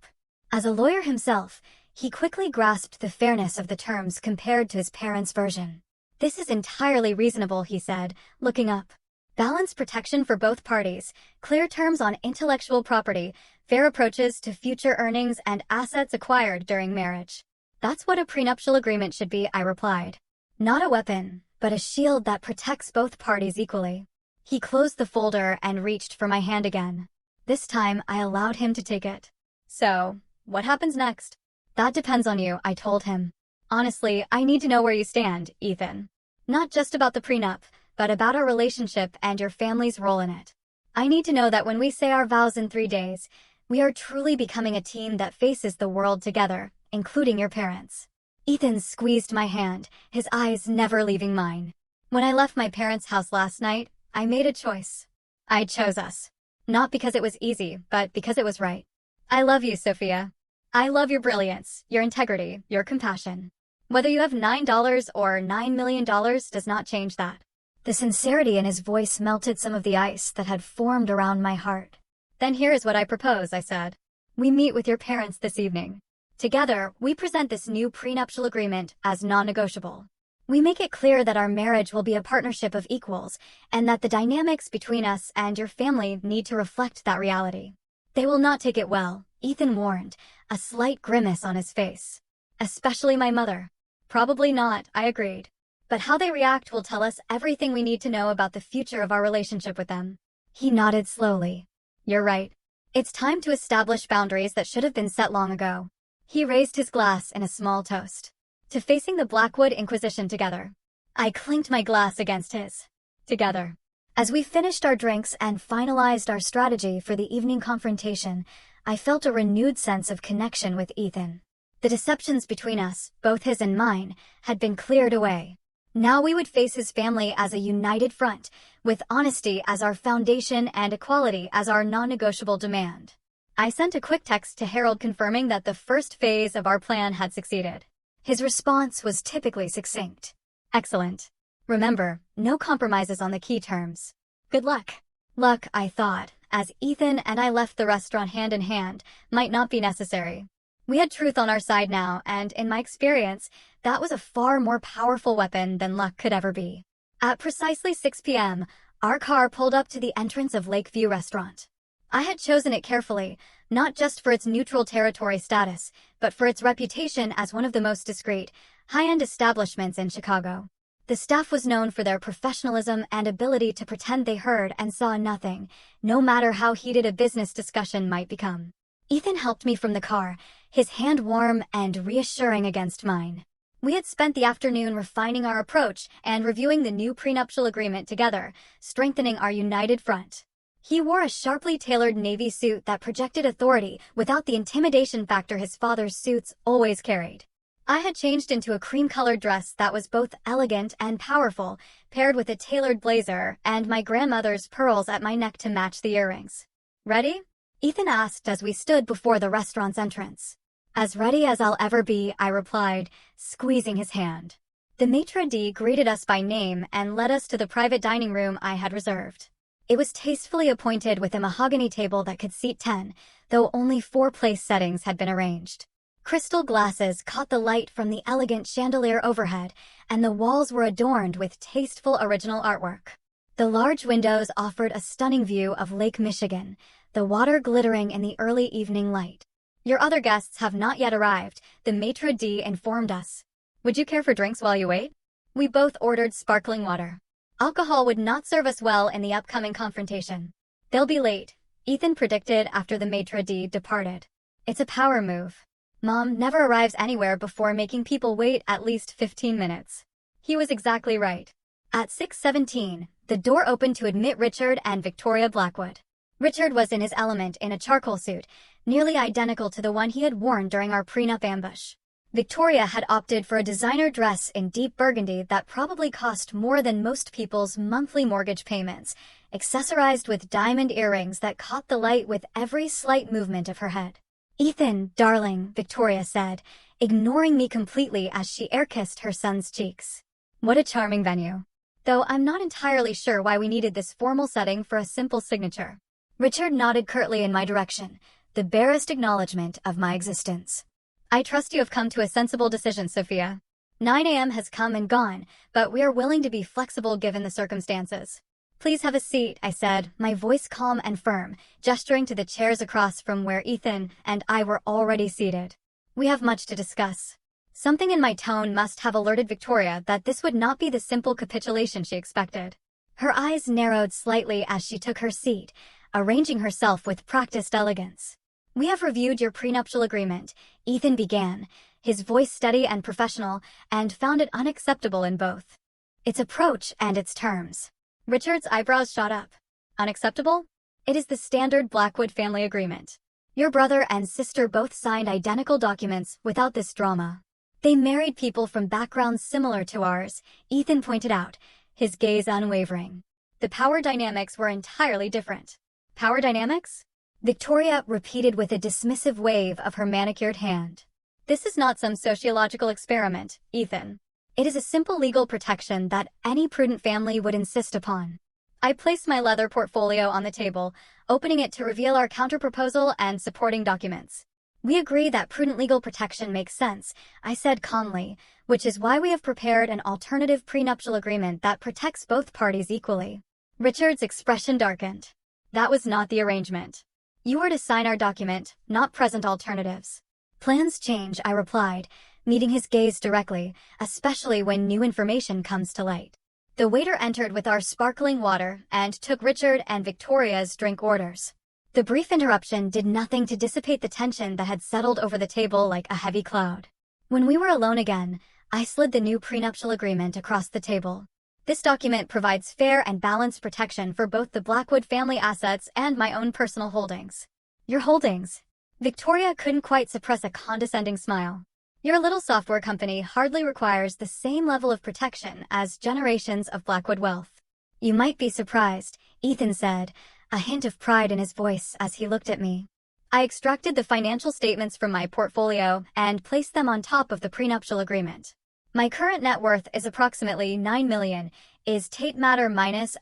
As a lawyer himself, he quickly grasped the fairness of the terms compared to his parents' version. This is entirely reasonable, he said, looking up. Balanced protection for both parties, clear terms on intellectual property, fair approaches to future earnings and assets acquired during marriage. That's what a prenuptial agreement should be, I replied. Not a weapon, but a shield that protects both parties equally. He closed the folder and reached for my hand again. This time, I allowed him to take it. So, what happens next? That depends on you, I told him. Honestly, I need to know where you stand, Ethan. Not just about the prenup, but about our relationship and your family's role in it. I need to know that when we say our vows in 3 days, we are truly becoming a team that faces the world together, including your parents. Ethan squeezed my hand, his eyes never leaving mine. When I left my parents' house last night, I made a choice. I chose us. Not because it was easy, but because it was right. I love you, Sophia. I love your brilliance, your integrity, your compassion. Whether you have $9 or $9 million does not change that. The sincerity in his voice melted some of the ice that had formed around my heart. Then here is what I propose, I said. We meet with your parents this evening. Together, we present this new prenuptial agreement as non-negotiable. We make it clear that our marriage will be a partnership of equals, and that the dynamics between us and your family need to reflect that reality. They will not take it well, Ethan warned, a slight grimace on his face. Especially my mother. Probably not, I agreed. But how they react will tell us everything we need to know about the future of our relationship with them. He nodded slowly. You're right. It's time to establish boundaries that should have been set long ago. He raised his glass in a small toast. To facing the Blackwood Inquisition together. I clinked my glass against his. Together. As we finished our drinks and finalized our strategy for the evening confrontation, I felt a renewed sense of connection with Ethan. The deceptions between us, both his and mine, had been cleared away. Now we would face his family as a united front, with honesty as our foundation and equality as our non-negotiable demand. I sent a quick text to Harold confirming that the first phase of our plan had succeeded. His response was typically succinct. Excellent. Remember, no compromises on the key terms. Good luck. Luck, I thought, as Ethan and I left the restaurant hand in hand, might not be necessary. We had truth on our side now, and in my experience, that was a far more powerful weapon than luck could ever be. At precisely 6 p.m., our car pulled up to the entrance of Lakeview Restaurant. I had chosen it carefully, not just for its neutral territory status, but for its reputation as one of the most discreet, high-end establishments in Chicago. The staff was known for their professionalism and ability to pretend they heard and saw nothing, no matter how heated a business discussion might become. Ethan helped me from the car, his hand warm and reassuring against mine. We had spent the afternoon refining our approach and reviewing the new prenuptial agreement together, strengthening our united front. He wore a sharply tailored navy suit that projected authority without the intimidation factor his father's suits always carried. I had changed into a cream-colored dress that was both elegant and powerful, paired with a tailored blazer and my grandmother's pearls at my neck to match the earrings. "Ready?" Ethan asked as we stood before the restaurant's entrance. "As ready as I'll ever be," I replied, squeezing his hand. The maitre d' greeted us by name and led us to the private dining room I had reserved. It was tastefully appointed with a mahogany table that could seat 10, though only 4 place settings had been arranged. Crystal glasses caught the light from the elegant chandelier overhead, and the walls were adorned with tasteful original artwork. The large windows offered a stunning view of Lake Michigan, the water glittering in the early evening light. "Your other guests have not yet arrived," the maitre d' informed us. "Would you care for drinks while you wait?" We both ordered sparkling water. Alcohol would not serve us well in the upcoming confrontation. "They'll be late," Ethan predicted after the maitre d' departed. "It's a power move. Mom never arrives anywhere before making people wait at least 15 minutes. He was exactly right. At 6:17, the door opened to admit Richard and Victoria Blackwood. Richard was in his element in a charcoal suit, nearly identical to the one he had worn during our prenup ambush. Victoria had opted for a designer dress in deep burgundy that probably cost more than most people's monthly mortgage payments, accessorized with diamond earrings that caught the light with every slight movement of her head. "Ethan, darling," Victoria said, ignoring me completely as she air-kissed her son's cheeks. "What a charming venue. Though I'm not entirely sure why we needed this formal setting for a simple signature." Richard nodded curtly in my direction, the barest acknowledgement of my existence. "I trust you have come to a sensible decision, Sophia. 9 a.m. has come and gone, but we are willing to be flexible given the circumstances." "Please have a seat," I said, my voice calm and firm, gesturing to the chairs across from where Ethan and I were already seated. "We have much to discuss." Something in my tone must have alerted Victoria that this would not be the simple capitulation she expected. Her eyes narrowed slightly as she took her seat, arranging herself with practiced elegance. "We have reviewed your prenuptial agreement," Ethan began, his voice steady and professional, "and found it unacceptable in both its approach and its terms." Richard's eyebrows shot up. "Unacceptable? It is the standard Blackwood family agreement. Your brother and sister both signed identical documents without this drama." "They married people from backgrounds similar to ours," Ethan pointed out, his gaze unwavering. "The power dynamics were entirely different." "Power dynamics?" Victoria repeated with a dismissive wave of her manicured hand. "This is not some sociological experiment, Ethan. It is a simple legal protection that any prudent family would insist upon." I placed my leather portfolio on the table, opening it to reveal our counterproposal and supporting documents. "We agree that prudent legal protection makes sense," I said calmly, "which is why we have prepared an alternative prenuptial agreement that protects both parties equally." Richard's expression darkened. "That was not the arrangement. You were to sign our document, not present alternatives." "Plans change," I replied, meeting his gaze directly, especially when new information comes to light. The waiter entered with our sparkling water and took Richard and Victoria's drink orders. The brief interruption did nothing to dissipate the tension that had settled over the table like a heavy cloud. When we were alone again, I slid the new prenuptial agreement across the table. "This document provides fair and balanced protection for both the Blackwood family assets and my own personal holdings." "Your holdings?" Victoria couldn't quite suppress a condescending smile. "Your little software company hardly requires the same level of protection as generations of Blackwood wealth." "You might be surprised," Ethan said, a hint of pride in his voice as he looked at me. I extracted the financial statements from my portfolio and placed them on top of the prenuptial agreement. "My current net worth is approximately $9 million, is Tate Matter minus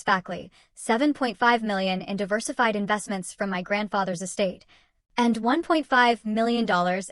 Fackley, $7.5 million in diversified investments from my grandfather's estate, and $1.5 million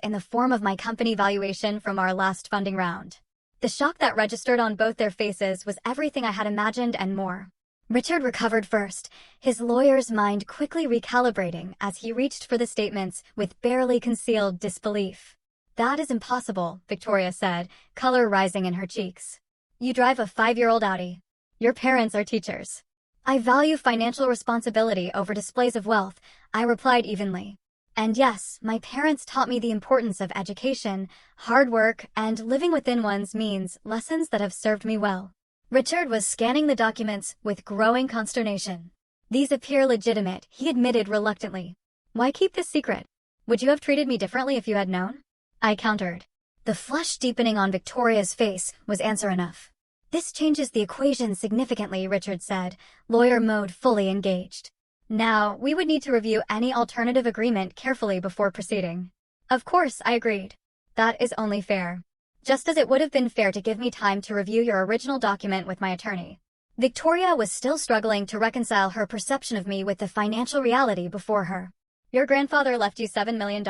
in the form of my company valuation from our last funding round." The shock that registered on both their faces was everything I had imagined and more. Richard recovered first, his lawyer's mind quickly recalibrating as he reached for the statements with barely concealed disbelief. "That is impossible," Victoria said, color rising in her cheeks. You drive a 5-year-old Audi. Your parents are teachers. I value financial responsibility over displays of wealth, I replied evenly. And yes, my parents taught me the importance of education, hard work, and living within one's means, lessons that have served me well. Richard was scanning the documents with growing consternation. These appear legitimate, he admitted reluctantly. Why keep this secret? Would you have treated me differently if you had known? I countered. The flush deepening on Victoria's face was answer enough. This changes the equation significantly, Richard said, lawyer mode fully engaged. Now, we would need to review any alternative agreement carefully before proceeding. Of course, I agreed. That is only fair. Just as it would have been fair to give me time to review your original document with my attorney. Victoria was still struggling to reconcile her perception of me with the financial reality before her. Your grandfather left you $7 million?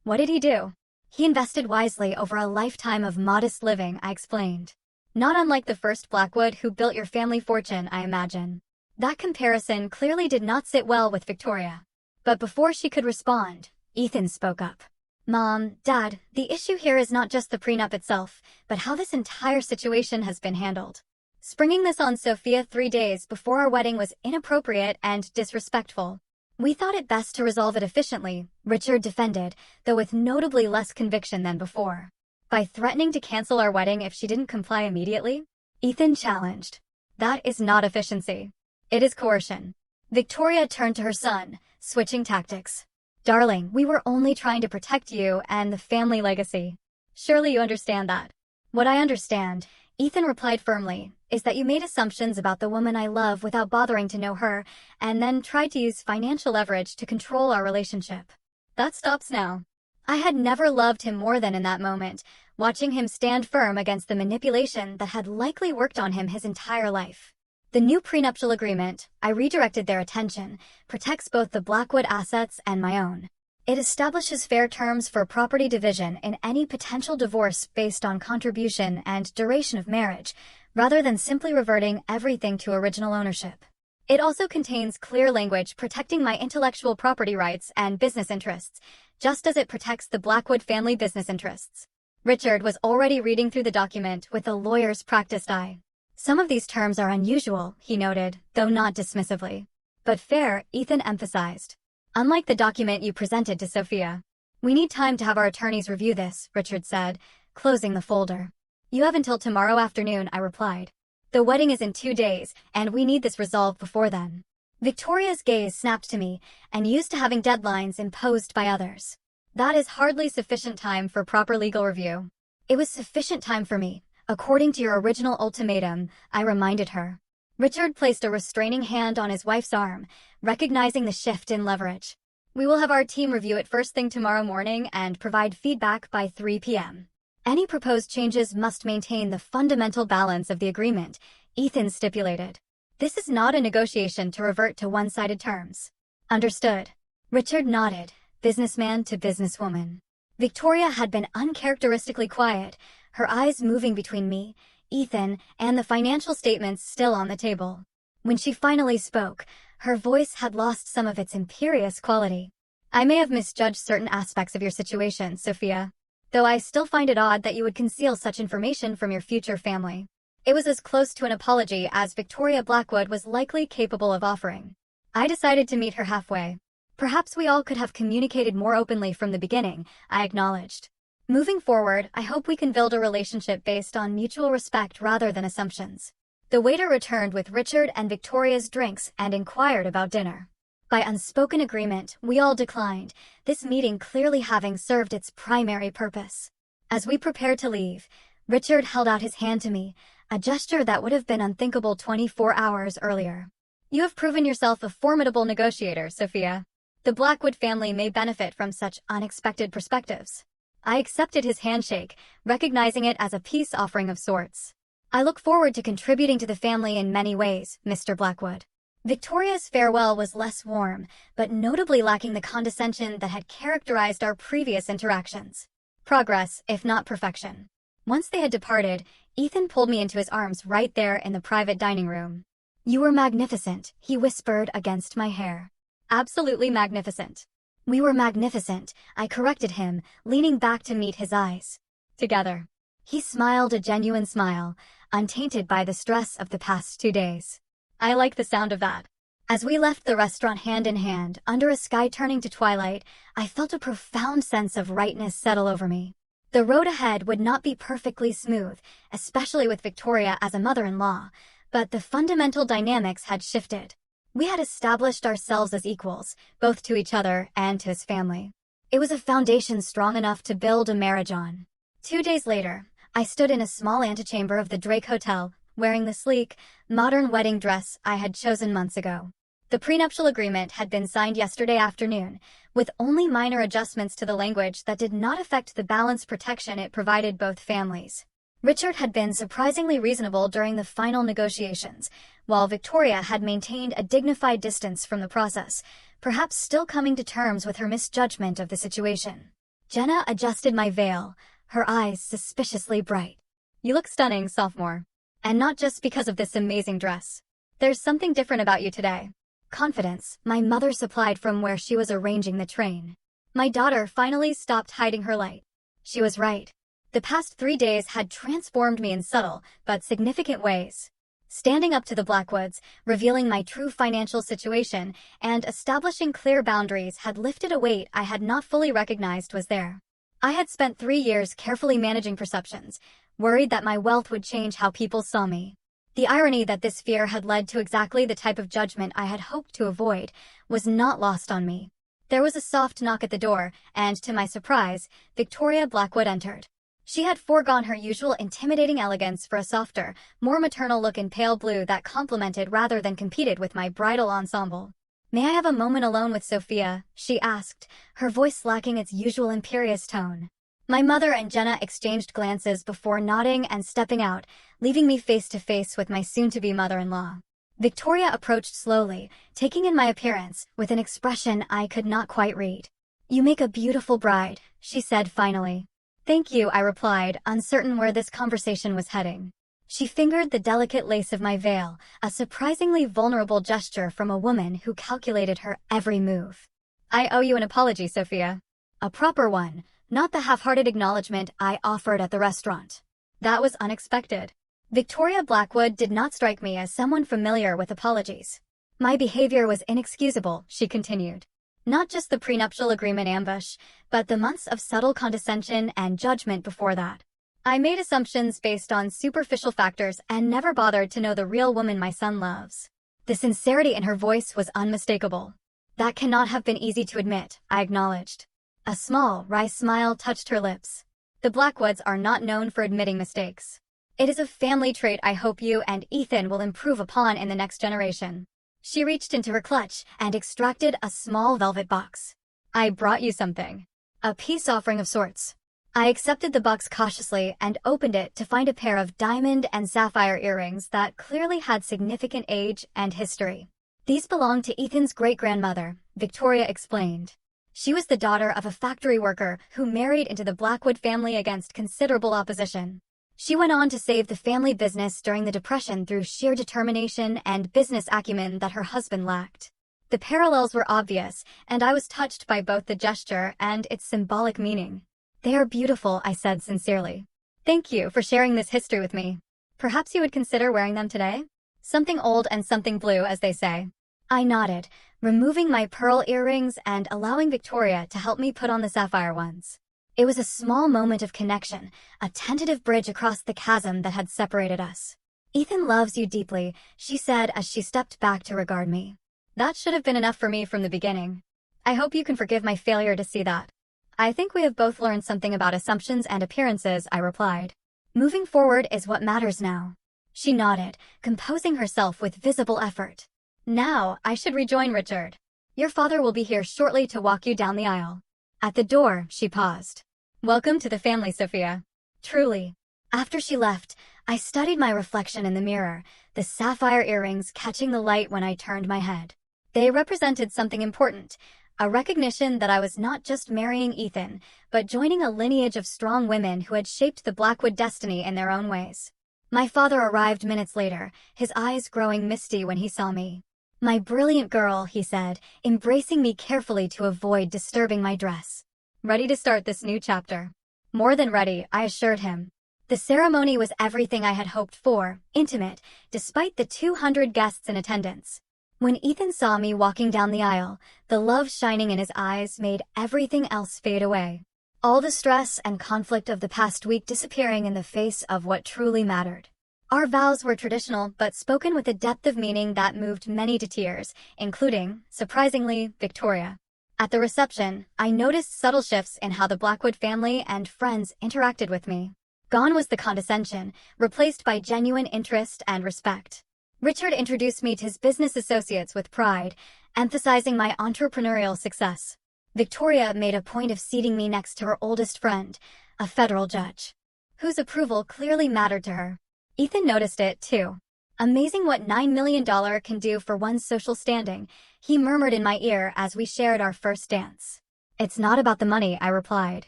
What did he do? He invested wisely over a lifetime of modest living, I explained. Not unlike the first Blackwood who built your family fortune, I imagine. That comparison clearly did not sit well with Victoria. But before she could respond, Ethan spoke up. Mom, Dad, the issue here is not just the prenup itself, but how this entire situation has been handled. Springing this on Sophia 3 days before our wedding was inappropriate and disrespectful. We thought it best to resolve it efficiently, Richard defended, though with notably less conviction than before. By threatening to cancel our wedding if she didn't comply immediately? Ethan challenged. That is not efficiency. It is coercion. Victoria turned to her son, switching tactics. Darling, we were only trying to protect you and the family legacy. Surely you understand that. What I understand, Ethan replied firmly, is that you made assumptions about the woman I love without bothering to know her, and then tried to use financial leverage to control our relationship. That stops now. I had never loved him more than in that moment, watching him stand firm against the manipulation that had likely worked on him his entire life. The new prenuptial agreement, I redirected their attention, protects both the Blackwood assets and my own. It establishes fair terms for property division in any potential divorce based on contribution and duration of marriage, rather than simply reverting everything to original ownership. It also contains clear language protecting my intellectual property rights and business interests, just as it protects the Blackwood family business interests. Richard was already reading through the document with a lawyer's practiced eye. Some of these terms are unusual, he noted, though not dismissively. But fair, Ethan emphasized. Unlike the document you presented to Sophia. We need time to have our attorneys review this, Richard said, closing the folder. You have until tomorrow afternoon, I replied. The wedding is in 2 days, and we need this resolved before then. Victoria's gaze snapped to me, and used to having deadlines imposed by others. That is hardly sufficient time for proper legal review. It was sufficient time for me, according to your original ultimatum, I reminded her. Richard placed a restraining hand on his wife's arm, recognizing the shift in leverage. We will have our team review it first thing tomorrow morning and provide feedback by 3 p.m. Any proposed changes must maintain the fundamental balance of the agreement, Ethan stipulated. This is not a negotiation to revert to one-sided terms. Understood. Richard nodded, businessman to businesswoman. Victoria had been uncharacteristically quiet, her eyes moving between me, Ethan, and the financial statements still on the table. When she finally spoke, her voice had lost some of its imperious quality. I may have misjudged certain aspects of your situation, Sophia. Though I still find it odd that you would conceal such information from your future family. It was as close to an apology as Victoria Blackwood was likely capable of offering. I decided to meet her halfway. Perhaps we all could have communicated more openly from the beginning, I acknowledged. Moving forward, I hope we can build a relationship based on mutual respect rather than assumptions. The waiter returned with Richard and Victoria's drinks and inquired about dinner. By unspoken agreement, we all declined, this meeting clearly having served its primary purpose. As we prepared to leave, Richard held out his hand to me, a gesture that would have been unthinkable 24 hours earlier. You have proven yourself a formidable negotiator, Sophia. The Blackwood family may benefit from such unexpected perspectives. I accepted his handshake, recognizing it as a peace offering of sorts. I look forward to contributing to the family in many ways, Mr. Blackwood. Victoria's farewell was less warm, but notably lacking the condescension that had characterized our previous interactions. Progress, if not perfection. Once they had departed, Ethan pulled me into his arms right there in the private dining room. You were magnificent, he whispered against my hair. Absolutely magnificent. We were magnificent, I corrected him, leaning back to meet his eyes. Together. He smiled a genuine smile, untainted by the stress of the past 2 days. I like the sound of that. As we left the restaurant hand in hand, under a sky turning to twilight, I felt a profound sense of rightness settle over me. The road ahead would not be perfectly smooth, especially with Victoria as a mother-in-law, but the fundamental dynamics had shifted. We had established ourselves as equals, both to each other and to his family. It was a foundation strong enough to build a marriage on. 2 days later, I stood in a small antechamber of the Drake Hotel, wearing the sleek, modern wedding dress I had chosen months ago. The prenuptial agreement had been signed yesterday afternoon, with only minor adjustments to the language that did not affect the balanced protection it provided both families. Richard had been surprisingly reasonable during the final negotiations, while Victoria had maintained a dignified distance from the process, perhaps still coming to terms with her misjudgment of the situation. Jenna adjusted my veil, her eyes suspiciously bright. "You look stunning, sophomore. And not just because of this amazing dress. There's something different about you today." Confidence, my mother supplied from where she was arranging the train. My daughter finally stopped hiding her light. She was right. The past 3 days had transformed me in subtle, but significant ways. Standing up to the Blackwoods, revealing my true financial situation, and establishing clear boundaries had lifted a weight I had not fully recognized was there. I had spent 3 years carefully managing perceptions, worried that my wealth would change how people saw me. The irony that this fear had led to exactly the type of judgment I had hoped to avoid was not lost on me. There was a soft knock at the door, and to my surprise, Victoria Blackwood entered. She had foregone her usual intimidating elegance for a softer, more maternal look in pale blue that complemented rather than competed with my bridal ensemble. "May I have a moment alone with Sophia?" she asked, her voice lacking its usual imperious tone. My mother and Jenna exchanged glances before nodding and stepping out, leaving me face to face with my soon-to-be mother-in-law. Victoria approached slowly, taking in my appearance with an expression I could not quite read. "You make a beautiful bride," she said finally. "Thank you," I replied, uncertain where this conversation was heading. She fingered the delicate lace of my veil, a surprisingly vulnerable gesture from a woman who calculated her every move. "I owe you an apology, Sophia. A proper one. Not the half-hearted acknowledgement I offered at the restaurant." That was unexpected. Victoria Blackwood did not strike me as someone familiar with apologies. "My behavior was inexcusable," she continued. "Not just the prenuptial agreement ambush, but the months of subtle condescension and judgment before that. I made assumptions based on superficial factors and never bothered to know the real woman my son loves." The sincerity in her voice was unmistakable. "That cannot have been easy to admit," I acknowledged. A small, wry smile touched her lips. "The Blackwoods are not known for admitting mistakes. It is a family trait I hope you and Ethan will improve upon in the next generation." She reached into her clutch and extracted a small velvet box. "I brought you something. A peace offering of sorts." I accepted the box cautiously and opened it to find a pair of diamond and sapphire earrings that clearly had significant age and history. "These belonged to Ethan's great-grandmother," Victoria explained. "She was the daughter of a factory worker who married into the Blackwood family against considerable opposition. She went on to save the family business during the Depression through sheer determination and business acumen that her husband lacked." The parallels were obvious, and I was touched by both the gesture and its symbolic meaning. "They are beautiful," I said sincerely. "Thank you for sharing this history with me. Perhaps you would consider wearing them today? Something old and something blue, as they say." I nodded, removing my pearl earrings and allowing Victoria to help me put on the sapphire ones. It was a small moment of connection, a tentative bridge across the chasm that had separated us. "Ethan loves you deeply," she said as she stepped back to regard me. "That should have been enough for me from the beginning. I hope you can forgive my failure to see that." "I think we have both learned something about assumptions and appearances," I replied. "Moving forward is what matters now." She nodded, composing herself with visible effort. "Now, I should rejoin Richard. Your father will be here shortly to walk you down the aisle." At the door, she paused. "Welcome to the family, Sophia." Truly. After she left, I studied my reflection in the mirror, the sapphire earrings catching the light when I turned my head. They represented something important, a recognition that I was not just marrying Ethan, but joining a lineage of strong women who had shaped the Blackwood destiny in their own ways. My father arrived minutes later, his eyes growing misty when he saw me. "My brilliant girl," he said, embracing me carefully to avoid disturbing my dress. "Ready to start this new chapter?" "More than ready," I assured him. The ceremony was everything I had hoped for, intimate, despite the 200 guests in attendance. When Ethan saw me walking down the aisle, the love shining in his eyes made everything else fade away. All the stress and conflict of the past week disappearing in the face of what truly mattered. Our vows were traditional but spoken with a depth of meaning that moved many to tears, including, surprisingly, Victoria. At the reception, I noticed subtle shifts in how the Blackwood family and friends interacted with me. Gone was the condescension, replaced by genuine interest and respect. Richard introduced me to his business associates with pride, emphasizing my entrepreneurial success. Victoria made a point of seating me next to her oldest friend, a federal judge, whose approval clearly mattered to her. Ethan noticed it, too. Amazing what $9 million can do for one's social standing, he murmured in my ear as we shared our first dance. It's not about the money, I replied.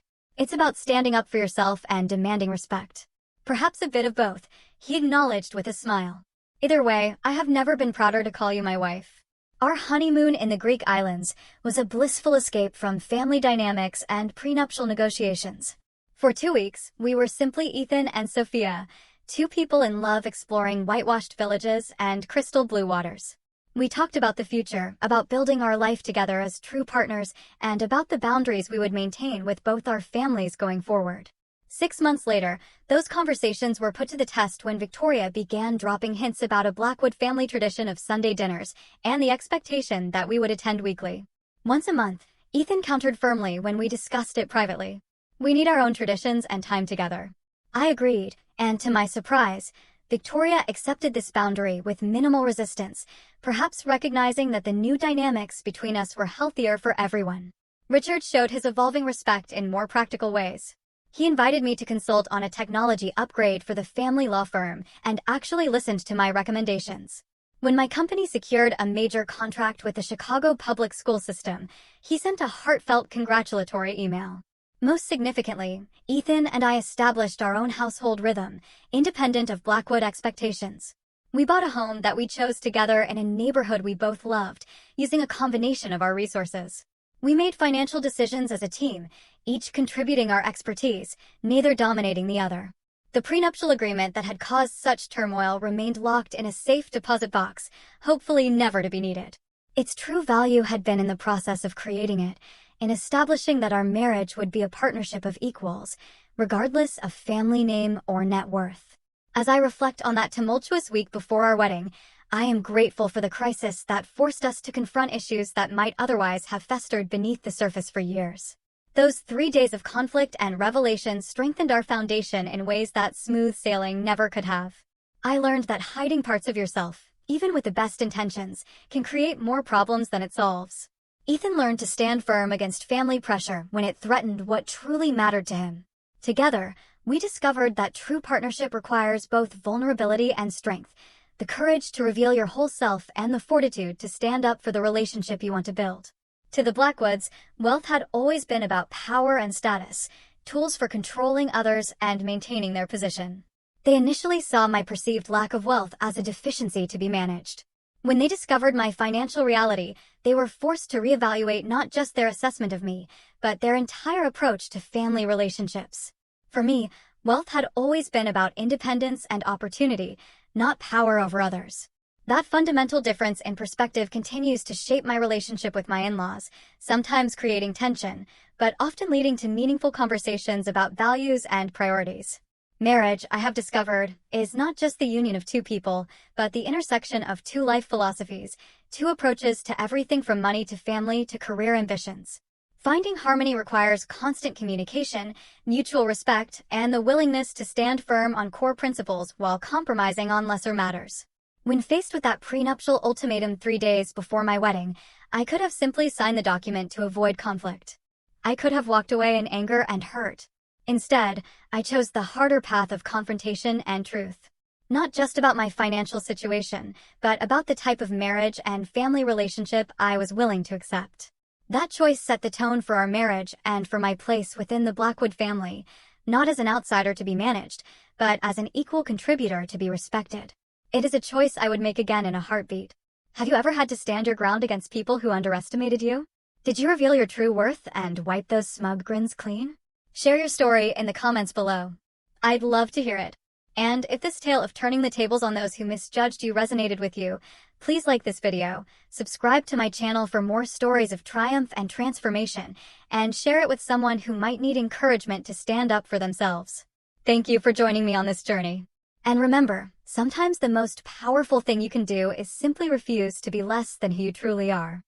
It's about standing up for yourself and demanding respect. Perhaps a bit of both, he acknowledged with a smile. Either way, I have never been prouder to call you my wife. Our honeymoon in the Greek islands was a blissful escape from family dynamics and prenuptial negotiations. For 2 weeks, we were simply Ethan and Sophia, two people in love exploring whitewashed villages and crystal blue waters. We talked about the future, about building our life together as true partners, and about the boundaries we would maintain with both our families going forward. 6 months later, those conversations were put to the test when Victoria began dropping hints about a Blackwood family tradition of Sunday dinners and the expectation that we would attend weekly. Once a month, Ethan countered firmly when we discussed it privately. We need our own traditions and time together. I agreed, and to my surprise, Victoria accepted this boundary with minimal resistance, perhaps recognizing that the new dynamics between us were healthier for everyone. Richard showed his evolving respect in more practical ways. He invited me to consult on a technology upgrade for the family law firm and actually listened to my recommendations. When my company secured a major contract with the Chicago public school system, he sent a heartfelt congratulatory email. Most significantly, Ethan and I established our own household rhythm, independent of Blackwood expectations. We bought a home that we chose together in a neighborhood we both loved, using a combination of our resources. We made financial decisions as a team, each contributing our expertise, neither dominating the other. The prenuptial agreement that had caused such turmoil remained locked in a safe deposit box, hopefully never to be needed. Its true value had been in the process of creating it, in establishing that our marriage would be a partnership of equals, regardless of family name or net worth. As I reflect on that tumultuous week before our wedding, I am grateful for the crisis that forced us to confront issues that might otherwise have festered beneath the surface for years. Those 3 days of conflict and revelation strengthened our foundation in ways that smooth sailing never could have. I learned that hiding parts of yourself, even with the best intentions, can create more problems than it solves. Ethan learned to stand firm against family pressure when it threatened what truly mattered to him. Together, we discovered that true partnership requires both vulnerability and strength, the courage to reveal your whole self and the fortitude to stand up for the relationship you want to build. To the Blackwoods, wealth had always been about power and status, tools for controlling others and maintaining their position. They initially saw my perceived lack of wealth as a deficiency to be managed. When they discovered my financial reality, they were forced to reevaluate not just their assessment of me, but their entire approach to family relationships. For me, wealth had always been about independence and opportunity, not power over others. That fundamental difference in perspective continues to shape my relationship with my in-laws, sometimes creating tension, but often leading to meaningful conversations about values and priorities. Marriage, I have discovered, is not just the union of two people, but the intersection of two life philosophies, two approaches to everything from money to family to career ambitions. Finding harmony requires constant communication, mutual respect, and the willingness to stand firm on core principles while compromising on lesser matters. When faced with that prenuptial ultimatum 3 days before my wedding, I could have simply signed the document to avoid conflict. I could have walked away in anger and hurt. Instead, I chose the harder path of confrontation and truth. Not just about my financial situation, but about the type of marriage and family relationship I was willing to accept. That choice set the tone for our marriage and for my place within the Blackwood family, not as an outsider to be managed, but as an equal contributor to be respected. It is a choice I would make again in a heartbeat. Have you ever had to stand your ground against people who underestimated you? Did you reveal your true worth and wipe those smug grins clean? Share your story in the comments below. I'd love to hear it. And if this tale of turning the tables on those who misjudged you resonated with you, please like this video, subscribe to my channel for more stories of triumph and transformation, and share it with someone who might need encouragement to stand up for themselves. Thank you for joining me on this journey. And remember, sometimes the most powerful thing you can do is simply refuse to be less than who you truly are.